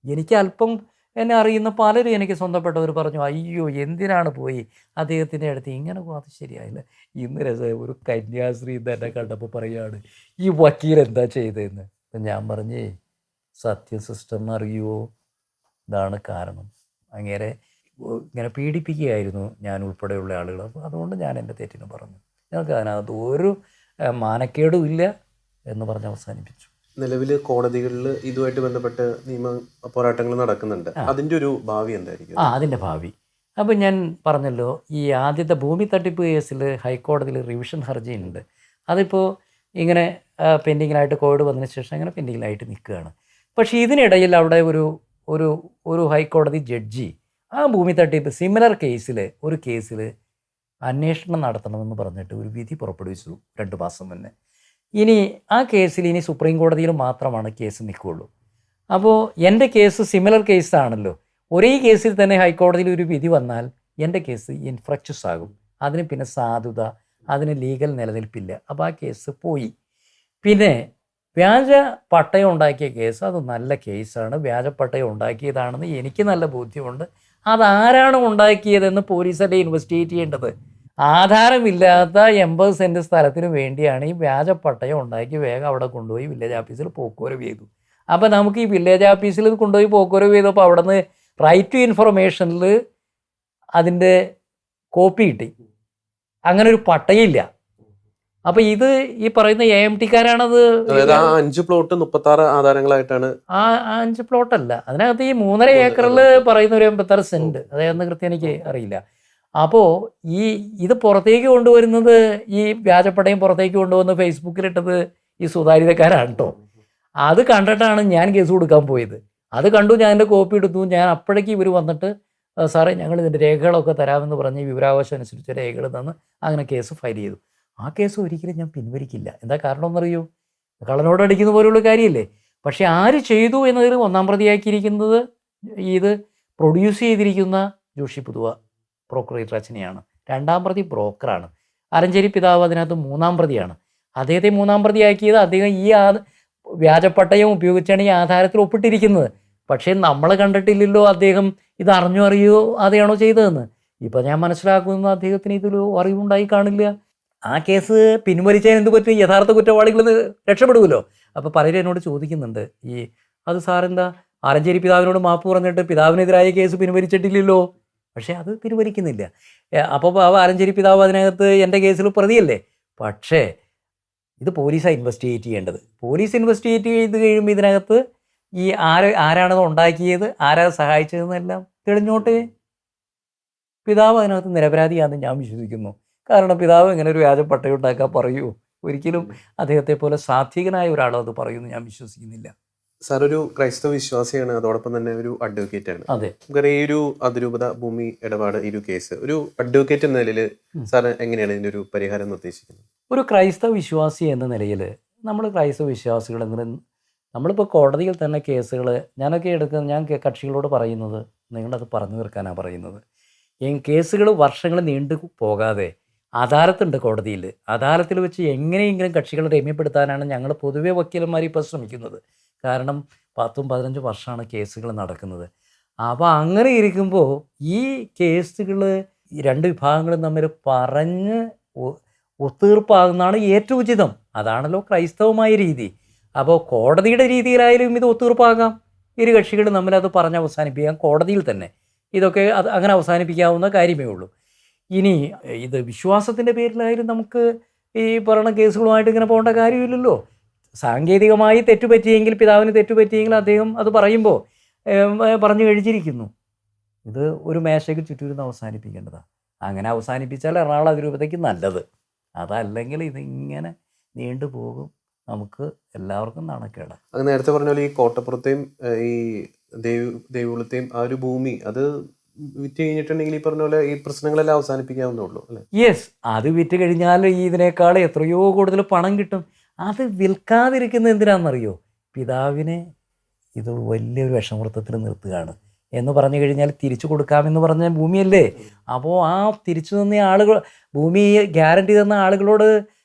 എനിക്ക് അല്പം എന്നെ അറിയുന്ന പലരും എനിക്ക് സ്വന്തപ്പെട്ടവർ പറഞ്ഞു, അയ്യോ എന്തിനാണ് പോയി അദ്ദേഹത്തിൻ്റെ അടുത്ത് ഇങ്ങനെ അത് ശരിയായില്ല. ഇന്ന് ഒരു കന്യാസ്ത്രീ തന്നെ കണ്ടപ്പോൾ പറയുകയാണ് ഈ വക്കീൽ എന്താ ചെയ്തതെന്ന്. ഞാൻ പറഞ്ഞേ സത്യ സിസ്റ്റം അറിയുമോ, ഇതാണ് കാരണം. അങ്ങനെ ഇങ്ങനെ പീഡിപ്പിക്കുകയായിരുന്നു ഞാൻ ഉൾപ്പെടെയുള്ള ആളുകൾ. അപ്പോൾ അതുകൊണ്ട് ഞാൻ എൻ്റെ തെറ്റിന് പറഞ്ഞു. ഞങ്ങൾക്ക് അതിനകത്ത് ഒരു മാനക്കേടും ഇല്ല എന്ന് പറഞ്ഞ് അവസാനിപ്പിച്ചു. നിലവിൽ കോടതികളിൽ ഇതുമായിട്ട് ബന്ധപ്പെട്ട് നിയമ പോരാട്ടങ്ങൾ നടക്കുന്നുണ്ട്. അതിൻ്റെ ഒരു ഭാവി എന്തായിരിക്കും? അതിൻ്റെ ഭാവി അപ്പോൾ ഞാൻ പറഞ്ഞല്ലോ, ഈ ആദ്യത്തെ ഭൂമി തട്ടിപ്പ് കേസിൽ ഹൈക്കോടതിയിൽ റിവിഷൻ ഹർജിയുണ്ട്. അതിപ്പോൾ ഇങ്ങനെ പെൻഡിങ്ങിലായിട്ട് കോവിഡ് വന്നതിന് ശേഷം അങ്ങനെ പെൻഡിങ്ങിലായിട്ട് നിൽക്കുകയാണ്. പക്ഷേ ഇതിനിടയിൽ അവിടെ ഒരു ഹൈക്കോടതി ജഡ്ജി ആ ഭൂമി തട്ടിപ്പ് സിമിലർ ഒരു കേസിൽ അന്വേഷണം നടത്തണമെന്ന് പറഞ്ഞിട്ട് ഒരു വിധി പുറപ്പെടുവിച്ചു 2 മാസം മുന്നേ. ഇനി ആ കേസിൽ ഇനി സുപ്രീം കോടതിയിൽ മാത്രമാണ് കേസ് നിൽക്കുകയുള്ളൂ. അപ്പോൾ എൻ്റെ കേസ് സിമിലർ കേസാണല്ലോ. ഒരേ കേസിൽ തന്നെ ഹൈക്കോടതിയിൽ ഒരു വിധി വന്നാൽ എൻ്റെ കേസ് ഇൻഫ്രക്ചസ് ആകും. അതിന് പിന്നെ സാധുത, അതിന് ലീഗൽ നിലനിൽപ്പില്ല. അപ്പോൾ ആ കേസ് പോയി. പിന്നെ വ്യാജ പട്ടയം ഉണ്ടാക്കിയ കേസ് അത് നല്ല കേസാണ്, വ്യാജ പട്ടയം ഉണ്ടാക്കിയതാണെന്ന് എനിക്ക് നല്ല ബോധ്യമുണ്ട്. അതാരാണ് ഉണ്ടാക്കിയതെന്ന് പോലീസല്ലേ ഇൻവെസ്റ്റിഗേറ്റ് ചെയ്യേണ്ടത്. ആധാരമില്ലാത്ത 80 സെൻറ്റ് സ്ഥലത്തിന് വേണ്ടിയാണ് ഈ വ്യാജ പട്ടയം ഉണ്ടാക്കി വേഗം അവിടെ കൊണ്ടുപോയി വില്ലേജ് ഓഫീസിൽ പോക്കുവരവ് ചെയ്തു. അപ്പോൾ നമുക്ക് ഈ വില്ലേജ് ഓഫീസിൽ കൊണ്ടുപോയി പോക്കുവരവ് ചെയ്തപ്പോൾ അവിടെ നിന്ന് റൈറ്റ് ടു ഇൻഫർമേഷനിൽ അതിൻ്റെ കോപ്പി കിട്ടി. അങ്ങനെ ഒരു പട്ടയമില്ല. അപ്പോൾ ഇത് ഈ പറയുന്ന AMTക്കാരാണത് 5 പ്ലോട്ട് 36 ആധാരങ്ങളായിട്ടാണ്. 5 പ്ലോട്ടല്ല, അതിനകത്ത് ഈ 3.5 ഏക്കറിൽ പറയുന്ന ഒരു 86 സെൻറ്റ്, അതായത് കൃത്യം എനിക്ക് അറിയില്ല. അപ്പോൾ ഇത് പുറത്തേക്ക് കൊണ്ടുവരുന്നത്, ഈ വ്യാജപ്പടയും പുറത്തേക്ക് കൊണ്ടുവന്ന് ഫേസ്ബുക്കിലിട്ടത് ഈ സുതാര്യതക്കാരാണ് കേട്ടോ. അത് കണ്ടിട്ടാണ് ഞാൻ കേസ് കൊടുക്കാൻ പോയത്. അത് കണ്ടു, ഞാൻ എൻ്റെ കോപ്പി എടുത്തു. ഞാൻ അപ്പോഴേക്ക് ഇവർ വന്നിട്ട് സാറേ ഞങ്ങൾ ഇതിൻ്റെ രേഖകളൊക്കെ തരാമെന്ന് പറഞ്ഞ് വിവരാവകാശം അനുസരിച്ച് രേഖകൾ തന്ന് അങ്ങനെ കേസ് ഫയൽ ചെയ്തു. ആ കേസ് ഒരിക്കലും ഞാൻ പിൻവലിക്കില്ല. എന്താ കാരണം എന്നറിയോ? കള്ളനോട് അടിക്കുന്ന പോലെയുള്ള കാര്യമല്ലേ. പക്ഷേ ആര് ചെയ്തു എന്നതിൽ 1-ാം പ്രതിയാക്കിയിരിക്കുന്നത് ഇത് പ്രൊഡ്യൂസ് ചെയ്തിരിക്കുന്ന ജോഷി പുതുവ പ്രോക്കുറേറ്റർ അച്ഛനെയാണ്. 2-ാം പ്രതി ബ്രോക്കറാണ്. ആലഞ്ചേരി പിതാവ് അതിനകത്ത് 3-ാം പ്രതിയാണ്. അദ്ദേഹത്തെ 3-ാം പ്രതിയാക്കിയത് അദ്ദേഹം ഈ വ്യാജപ്പട്ടയം ഉപയോഗിച്ചാണ് ഈ ആധാരത്തിൽ ഒപ്പിട്ടിരിക്കുന്നത്. പക്ഷേ നമ്മൾ കണ്ടിട്ടില്ലല്ലോ അദ്ദേഹം ഇത് അറിഞ്ഞോ അതെയാണോ ചെയ്തതെന്ന്. ഇപ്പം ഞാൻ മനസ്സിലാക്കുന്ന അദ്ദേഹത്തിന് ഇതിൽ അറിവുണ്ടായി കാണില്ല. ആ കേസ് പിൻവലിച്ചാൽ എന്ത് പറ്റും? യഥാർത്ഥ കുറ്റവാളികൾ രക്ഷപ്പെടുമല്ലോ. അപ്പോൾ പലരും എന്നോട് ചോദിക്കുന്നുണ്ട്, അത് സാറെന്താ ആലഞ്ചേരി പിതാവിനോട് മാപ്പ് പറഞ്ഞിട്ട് പിതാവിനെതിരായ കേസ് പിൻവലിച്ചിട്ടില്ലല്ലോ? പക്ഷേ അത് പിൻവലിക്കുന്നില്ല. അപ്പോൾ ആലഞ്ചേരി പിതാവ് അതിനകത്ത് എൻ്റെ കേസിൽ പ്രതിയല്ലേ? പക്ഷേ ഇത് പോലീസാണ് ഇൻവെസ്റ്റിഗേറ്റ് ചെയ്യേണ്ടത്. പോലീസ് ഇൻവെസ്റ്റിഗേറ്റ് ചെയ്ത് കഴിയുമ്പോൾ ഇതിനകത്ത് ആരാണത് ഉണ്ടാക്കിയത്, ആരാ സഹായിച്ചതെന്നെല്ലാം തെളിഞ്ഞോട്ടെ. പിതാവ് അതിനകത്ത് നിരപരാധിയാണെന്ന് ഞാൻ വിശ്വസിക്കുന്നു. കാരണം പിതാവ് ഇങ്ങനെ ഒരു വ്യാജ പട്ടയുണ്ടാക്കാൻ പറയൂ? ഒരിക്കലും അദ്ദേഹത്തെ പോലെ സാത്വികനായ ഒരാളും അത് പറയുമെന്ന് ഞാൻ വിശ്വസിക്കുന്നില്ല. സാർ ഒരു ക്രൈസ്തവ വിശ്വാസിയാണ്, അതോടൊപ്പം തന്നെ ഒരു അഡ്വക്കേറ്റ് ആണ്. അതെ. ഈ ഒരു അതിരൂപത ഭൂമി ഇടപാട് ഈ ഒരു കേസ് ഒരു അഡ്വക്കേറ്റ് എന്ന നിലയിൽ സാർ എങ്ങനെയാണ് ഇതിന്റെ ഒരു പരിഹാരം നിർദ്ദേശിക്കുന്നത്? ഒരു ക്രൈസ്തവ വിശ്വാസി എന്ന നിലയിൽ നമ്മൾ ക്രൈസ്തവ വിശ്വാസികൾ നമ്മളിപ്പോൾ കോടതിയിൽ തന്നെ കേസുകൾ ഞാൻ കക്ഷികളോട് പറയുന്നത് നിങ്ങളത് പറഞ്ഞു തീർക്കാനാണ് പറയുന്നത്. കേസുകൾ വർഷങ്ങൾ നീണ്ടു പോകാതെ അദാലത്തുണ്ട് കോടതിയിൽ. അദാലത്തിൽ വെച്ച് എങ്ങനെയെങ്കിലും കക്ഷികളെ രമ്യപ്പെടുത്താനാണ് ഞങ്ങൾ പൊതുവെ വക്കീലന്മാർ ഇപ്പോൾ ശ്രമിക്കുന്നത്. കാരണം 10-15 വർഷമാണ് കേസുകൾ നടക്കുന്നത്. അപ്പോൾ അങ്ങനെ ഇരിക്കുമ്പോൾ ഈ കേസുകൾ രണ്ട് വിഭാഗങ്ങളും തമ്മിൽ പറഞ്ഞ് ഒത്തീർപ്പാകുന്നതാണ് ഏറ്റവും ഉചിതം. അതാണല്ലോ ക്രൈസ്തവമായ രീതി. അപ്പോൾ കോടതിയുടെ രീതിയിലായാലും ഇത് ഒത്തീർപ്പാകാം. ഇരു കക്ഷികളും തമ്മിൽ അത് പറഞ്ഞ് അവസാനിപ്പിക്കാം കോടതിയിൽ തന്നെ. ഇതൊക്കെ അങ്ങനെ അവസാനിപ്പിക്കാവുന്ന കാര്യമേ ഉള്ളൂ. ഇനി ഇത് വിശ്വാസത്തിൻ്റെ പേരിലായാലും നമുക്ക് ഈ പറയുന്ന കേസുകളുമായിട്ട് ഇങ്ങനെ പോകേണ്ട കാര്യമില്ലല്ലോ. സാങ്കേതികമായി തെറ്റുപറ്റിയെങ്കിൽ, പിതാവിന് തെറ്റുപറ്റിയെങ്കിൽ അദ്ദേഹം അത് പറയുമ്പോൾ പറഞ്ഞു കഴിഞ്ഞിരിക്കുന്നു. ഇത് ഒരു മേശയ്ക്ക് ചുറ്റിരുന്ന് അവസാനിപ്പിക്കേണ്ടതാണ്. അങ്ങനെ അവസാനിപ്പിച്ചാൽ എറണാകുളം അതിരൂപതയ്ക്ക് നല്ലത്. അതല്ലെങ്കിൽ ഇതിങ്ങനെ നീണ്ടുപോകും, നമുക്ക് എല്ലാവർക്കും നാണക്കേടാണ്. അത് നേരത്തെ പറഞ്ഞ പോലെ ഈ കോട്ടപ്പുറത്തെയും ഈ ദേവികുളത്തെയും ആ ഒരു ഭൂമി അത് വിറ്റ് കഴിഞ്ഞിട്ടുണ്ടെങ്കിൽ ഈ പറഞ്ഞ പോലെ ഈ പ്രശ്നങ്ങളെല്ലാം അവസാനിപ്പിക്കാവുന്നേ ഉള്ളൂ അല്ലേ? യെസ്, അത് വിറ്റ് കഴിഞ്ഞാൽ ഇതിനേക്കാൾ എത്രയോ കൂടുതൽ പണം കിട്ടും. അത് വിൽക്കാതിരിക്കുന്നത് എന്തിനാണെന്നറിയോ? പിതാവിനെ ഇത് വലിയൊരു വിഷമവൃത്തത്തിൽ നിർത്തുകയാണ് എന്ന് പറഞ്ഞു കഴിഞ്ഞാൽ തിരിച്ചു കൊടുക്കാമെന്ന് പറഞ്ഞ ഭൂമിയല്ലേ. അപ്പോൾ ആ തിരിച്ചു തന്ന ആളുകൾ, ഭൂമി ഗ്യാരണ്ടി തന്ന ആളുകളോട്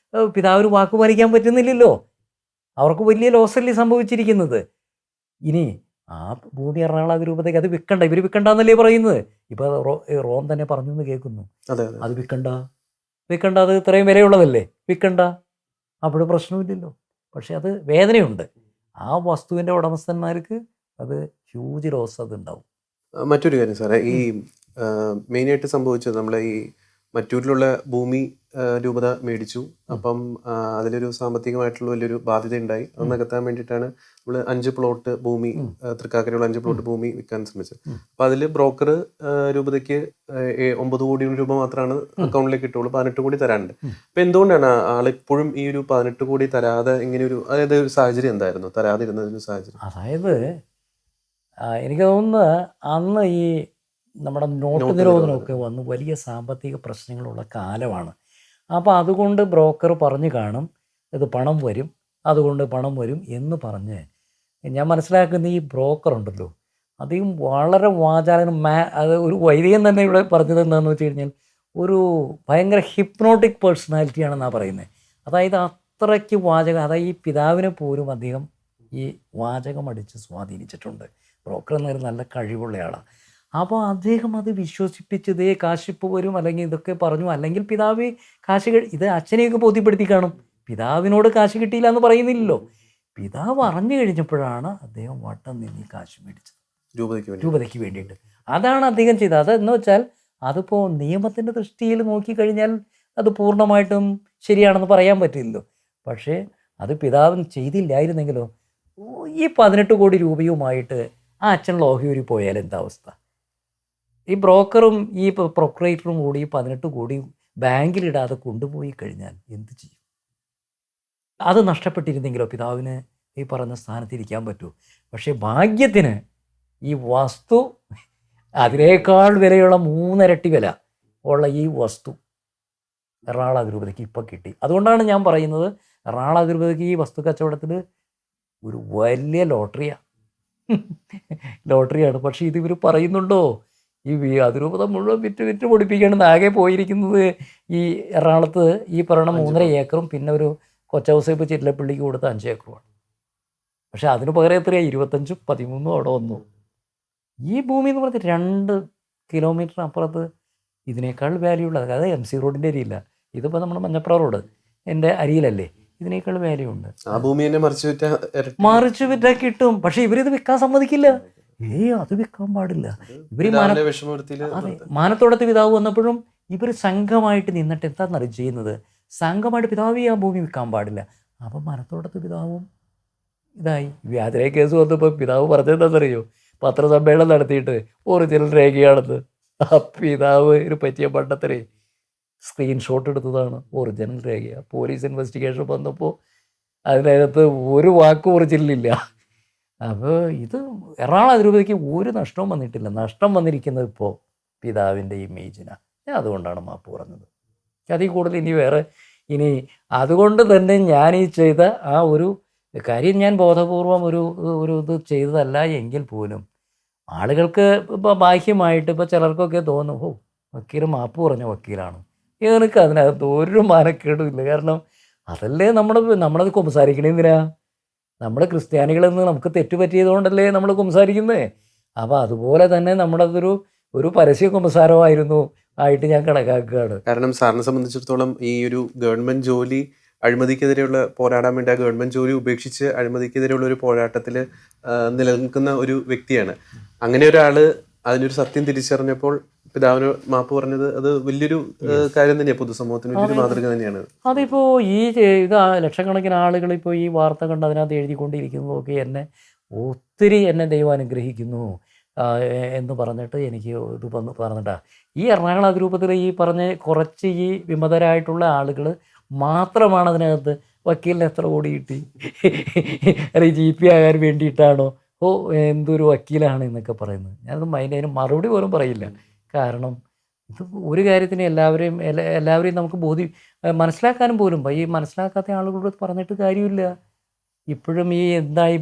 പിതാവിന് വാക്ക് പാലിക്കാൻ പറ്റുന്നില്ലല്ലോ. അവർക്ക് വലിയ ലോസല്ലേ സംഭവിച്ചിരിക്കുന്നത്. ഇനി ആ ഭൂമി എറണാകുളം അതിരൂപതയ്ക്ക് അത് വിൽക്കണ്ട, ഇവർ വിൽക്കണ്ടെന്നല്ലേ പറയുന്നത്. ഇപ്പോൾ റോം തന്നെ പറഞ്ഞു എന്ന് കേൾക്കുന്നു. അത് വിൽക്കണ്ട, അത് ഇത്രയും വിലയുള്ളതല്ലേ, വിൽക്കണ്ട, അവിടെ പ്രശ്നമില്ലല്ലോ. പക്ഷെ അത് വേദനയുണ്ട്. ആ വസ്തുവിൻ്റെ ഉടമസ്ഥന്മാർക്ക് അത് ഹ്യൂജ് ലോസ് അത് ഉണ്ടാവും. മറ്റൊരു കാര്യം സാറേ, ഈ മെയിനായിട്ട് സംഭവിച്ചത് നമ്മളെ ഈ മറ്റൂരിലുള്ള ഭൂമി രൂപത മേടിച്ചു. അപ്പം അതിലൊരു സാമ്പത്തികമായിട്ടുള്ള വലിയൊരു ബാധ്യത ഉണ്ടായി. അത് നികത്താൻ വേണ്ടിയിട്ടാണ് നമ്മൾ 5 പ്ലോട്ട് ഭൂമി, തൃക്കാക്കരയുള്ള 5 പ്ലോട്ട് ഭൂമി വിൽക്കാൻ ശ്രമിച്ചത്. അപ്പം അതിൽ ബ്രോക്കർ രൂപതയ്ക്ക് 9 കോടി രൂപ മാത്രമാണ് അക്കൗണ്ടിലേക്ക് കിട്ടുള്ളൂ. 18 കോടി തരാനുണ്ട്. അപ്പം എന്തുകൊണ്ടാണ് ആളിപ്പോഴും ഈ ഒരു 18 കോടി തരാതെ ഇങ്ങനെ ഒരു, അതായത് ഒരു സാഹചര്യം എന്തായിരുന്നു തരാതെ ഇരുന്നതിന് സാഹചര്യം? അതായത് എനിക്ക് തോന്നുന്നത് അന്ന് ഈ നമ്മുടെ നോട്ട് നിരോധനമൊക്കെ വന്ന് വലിയ സാമ്പത്തിക പ്രശ്നങ്ങളുള്ള കാലമാണ്. അപ്പോൾ അതുകൊണ്ട് ബ്രോക്കർ പറഞ്ഞു കാണും ഇത് പണം വരും, അതുകൊണ്ട് പണം വരും എന്ന് പറഞ്ഞ്. ഞാൻ മനസ്സിലാക്കുന്ന ഈ ബ്രോക്കർ ഉണ്ടല്ലോ, അദ്ദേഹം വളരെ വാചാലനും അത് ഒരു വൈദികൻ തന്നെ ഇവിടെ പറഞ്ഞത് എന്താണെന്ന് വെച്ച് കഴിഞ്ഞാൽ ഒരു ഭയങ്കര ഹിപ്നോട്ടിക് പേഴ്സണാലിറ്റിയാണെന്നാണ് പറയുന്നത്. അതായത് അത്രയ്ക്ക് വാചകം, അതായത് ഈ പിതാവിനെ പോലും അദ്ദേഹം ഈ വാചകം അടിച്ച് സ്വാധീനിച്ചിട്ടുണ്ട്. ബ്രോക്കർ എന്നൊരു നല്ല കഴിവുള്ള ആളാണ്. അപ്പോൾ അദ്ദേഹം അത് വിശ്വസിപ്പിച്ചതേ കാശിപ്പ് വരും അല്ലെങ്കിൽ ഇതൊക്കെ പറഞ്ഞു, അല്ലെങ്കിൽ പിതാവ് കാശ് ഇത് അച്ഛനെയൊക്കെ ബോധ്യപ്പെടുത്തി കാണും. പിതാവിനോട് കാശ് കിട്ടിയില്ല എന്ന് പറയുന്നില്ലല്ലോ. പിതാവ് അറിഞ്ഞു കഴിഞ്ഞപ്പോഴാണ് അദ്ദേഹം വട്ടം നിന്ന് കാശ് മേടിച്ചത് രൂപതയ്ക്ക് വേണ്ടിയിട്ട്. അതാണ് അദ്ദേഹം ചെയ്തത്. അതെന്ന് വെച്ചാൽ അതിപ്പോൾ നിയമത്തിൻ്റെ ദൃഷ്ടിയിൽ നോക്കിക്കഴിഞ്ഞാൽ അത് പൂർണ്ണമായിട്ടും ശരിയാണെന്ന് പറയാൻ പറ്റില്ലല്ലോ. പക്ഷേ അത് പിതാവിന് ചെയ്തില്ലായിരുന്നെങ്കിലോ ഈ 18 കോടി രൂപയുമായിട്ട് ആ അച്ഛൻ ലോഹ്യൂരി പോയാൽ എന്താ അവസ്ഥ? ഈ ബ്രോക്കറും ഈ പ്രൊക്രേറ്ററും കൂടി 18 കോടി ബാങ്കിലിടാതെ കൊണ്ടുപോയി കഴിഞ്ഞാൽ എന്ത് ചെയ്യും? അത് നഷ്ടപ്പെട്ടിരുന്നെങ്കിലോ പിതാവിന് ഈ പറഞ്ഞ സ്ഥാനത്തിരിക്കാൻ പറ്റുമോ? പക്ഷേ ഭാഗ്യത്തിന് ഈ വസ്തു അതിനേക്കാൾ വിലയുള്ള 3 ഇരട്ടി വില ഉള്ള ഈ വസ്തു എറണാകുളം അതിരൂപതയ്ക്ക് ഇപ്പം കിട്ടി. അതുകൊണ്ടാണ് ഞാൻ പറയുന്നത് എറണാകുളം അതിരൂപതയ്ക്ക് ഈ വസ്തു കച്ചവടത്തിൽ ഒരു വലിയ ലോട്ടറിയാണ്. പക്ഷേ ഇത് ഇവർ പറയുന്നുണ്ടോ? ഈ അതിരൂപത മുഴുവൻ വിറ്റ് പൊടിപ്പിക്കുകയാണ്. ആകെ പോയിരിക്കുന്നത് ഈ എറണാകുളത്ത് ഈ പറയുന്ന 3.5 ഏക്കറും പിന്നെ ഒരു കൊച്ചൗസേപ്പ് ചിറ്റലപ്പള്ളിക്ക് കൊടുത്ത 5 ഏക്കറുമാണ്. പക്ഷേ അതിന് പകരം എത്രയാണ്? 25, 13 അവിടെ വന്നു. ഈ ഭൂമി എന്ന് പറഞ്ഞാൽ 2 കിലോമീറ്റർ അപ്പുറത്ത് ഇതിനേക്കാൾ വാല്യൂ ഉള്ളത്, അതായത് MC റോഡിൻ്റെ അരിയില്ല, ഇതിപ്പോൾ നമ്മുടെ മഞ്ഞപ്ര റോഡ് എൻ്റെ അരിയിലല്ലേ, ഇതിനേക്കാൾ വാല്യൂ ഉണ്ട്. ആ ഭൂമി തന്നെ മറിച്ച് വിറ്റാൽ കിട്ടും, പക്ഷെ ഇവരിത് വിൽക്കാൻ സമ്മതിക്കില്ല. അത് വിൽക്കാൻ പാടില്ല. ഇവർ അതെ, മാനത്തോടത്ത് പിതാവ് വന്നപ്പോഴും ഇവർ സംഘമായിട്ട് നിന്നിട്ട് എന്താണെന്നറിയും ചെയ്യുന്നത്, സംഘമായിട്ട് പിതാവ് ആ ഭൂമി വിൽക്കാൻ പാടില്ല. അപ്പം മാനത്തോടത്ത് പിതാവും ഇതായി. വ്യാജരേഖ കേസ് വന്നപ്പോൾ പിതാവ് പറഞ്ഞതെന്താണെന്നറിയോ, പത്രസമ്മേളനം നടത്തിയിട്ട് ഒറിജിനൽ രേഖയാണെന്ന്. ആ പിതാവ് ഒരു പറ്റിയ പണ്ടത്തരേ സ്ക്രീൻഷോട്ട് എടുത്തതാണ്, ഒറിജിനൽ രേഖയാണ്. പോലീസ് ഇൻവെസ്റ്റിഗേഷൻ വന്നപ്പോൾ അതിനകത്ത് ഒരു വാക്ക് ഒറിജിനലില്ല. അപ്പോൾ ഇത് എറണാകുളം അതിരൂപതയ്ക്ക് ഒരു നഷ്ടവും വന്നിട്ടില്ല. നഷ്ടം വന്നിരിക്കുന്നത് ഇപ്പോൾ പിതാവിൻ്റെ ഇമേജിനാണ്. ഞാൻ അതുകൊണ്ടാണ് മാപ്പ് പറഞ്ഞത്. അതിൽ കൂടുതൽ ഇനി അതുകൊണ്ട് തന്നെ ഞാൻ ഈ ചെയ്ത ആ ഒരു കാര്യം ഞാൻ ബോധപൂർവം ഒരു ഇത് ചെയ്തതല്ല എങ്കിൽ പോലും ആളുകൾക്ക് ഇപ്പോൾ ബാഹ്യമായിട്ട് ഇപ്പോൾ ചിലർക്കൊക്കെ തോന്നും, വക്കീൽ മാപ്പ് പറഞ്ഞ വക്കീലാണ്. എനിക്ക് അതിനകത്ത് ഒരു മാനക്കേടും ഇല്ല. കാരണം അതല്ലേ നമ്മളത് കുമ്പസാരിക്കണെന്തിനാ? നമ്മൾ ക്രിസ്ത്യാനികളെന്ന് നമുക്ക് തെറ്റുപറ്റിയതുകൊണ്ടല്ലേ നമ്മൾ കുമ്പസാരിക്കുന്നത്. അപ്പോൾ അതുപോലെ തന്നെ ഒരു പരസ്യ കുമ്പസാരമായിരുന്നു ആയിട്ട് ഞാൻ കണക്കാക്കുകയാണ്. കാരണം സാറിനെ സംബന്ധിച്ചിടത്തോളം ഈ ഒരു ഗവൺമെന്റ് ജോലി അഴിമതിക്കെതിരെയുള്ള പോരാടാൻ വേണ്ടി ആ ഗവൺമെന്റ് ജോലി ഉപേക്ഷിച്ച് അഴിമതിക്കെതിരെയുള്ള ഒരു പോരാട്ടത്തിൽ നിലനിൽക്കുന്ന ഒരു വ്യക്തിയാണ്. അങ്ങനെ ഒരാള് അതിനൊരു സത്യം തിരിച്ചറിഞ്ഞപ്പോൾ പിതാവിന് മാപ്പ് പറഞ്ഞത് അത് വലിയൊരു കാര്യം തന്നെയാണ്, പൊതുസമൂഹത്തിന് വലിയൊരു മാതൃക തന്നെയാണ്. അതിപ്പോൾ ലക്ഷക്കണക്കിന് ആളുകൾ ഇപ്പോൾ ഈ വാർത്ത കണ്ട് അതിനകത്ത് എഴുതിക്കൊണ്ടിരിക്കുന്നതൊക്കെ ഒത്തിരി എന്നെ ദൈവം അനുഗ്രഹിക്കുന്നു എന്ന് പറഞ്ഞിട്ട് എനിക്ക് ഇത് പറഞ്ഞിട്ടാ. ഈ എറണാകുളം ഗ്രൂപ്പത്തിൽ ഈ പറഞ്ഞ കുറച്ച് ഈ വിമതരായിട്ടുള്ള ആളുകൾ മാത്രമാണ് അതിനകത്ത് വക്കീലിന് എത്ര കോടി കിട്ടി, അല്ലെങ്കിൽ GP ആകാൻ വേണ്ടിയിട്ടാണോ, എന്തൊരു വക്കീലാണ് എന്നൊക്കെ പറയുന്നത്. ഞാനത് അതിന് മറുപടി പോലും പറയില്ല. കാരണം ഇത് ഒരു കാര്യത്തിന് എല്ലാവരെയും നമുക്ക് മനസ്സിലാക്കാനും പോലും ഈ മനസ്സിലാക്കാത്ത ആളുകളോട് പറഞ്ഞിട്ട് കാര്യമില്ല. ഇപ്പോഴും ഈ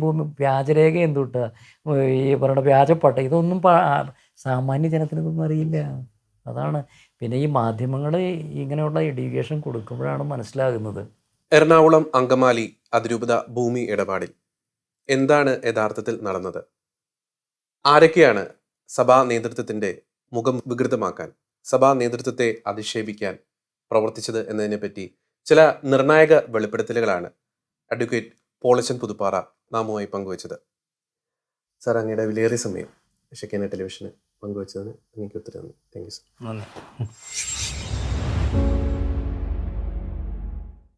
ഭൂമി വ്യാജരേഖ എന്തുട്ടാ, ഈ പറയുന്ന വ്യാജപ്പട്ട, ഇതൊന്നും സാമാന്യ ജനത്തിനൊന്നും അറിയില്ല. അതാണ്. പിന്നെ ഈ മാധ്യമങ്ങൾ ഇങ്ങനെയുള്ള എഡ്യൂക്കേഷൻ കൊടുക്കുമ്പോഴാണ് മനസ്സിലാകുന്നത്. എറണാകുളം അങ്കമാലി അതിരൂപത ഭൂമി ഇടപാടിൽ എന്താണ് യഥാർത്ഥത്തിൽ നടന്നത്? ആരൊക്കെയാണ് സഭാ നേതൃത്വത്തിന്റെ മുഖം വികൃതമാക്കാൻ, സഭാ നേതൃത്വത്തെ അധിക്ഷേപിക്കാൻ പ്രവർത്തിച്ചത് എന്നതിനെപ്പറ്റി ചില നിർണായക വെളിപ്പെടുത്തലുകളാണ് അഡ്വക്കേറ്റ് പോളച്ചൻ പുതുപ്പാറ നാമുമായി പങ്കുവച്ചത്. സാർ, അങ്ങയുടെ വിലയേറിയ സമയം ഷെക്കേന ടെലിവിഷന് പങ്കുവച്ചതിന് എനിക്ക് ഒത്തിരി നന്ദി. Thank you sir.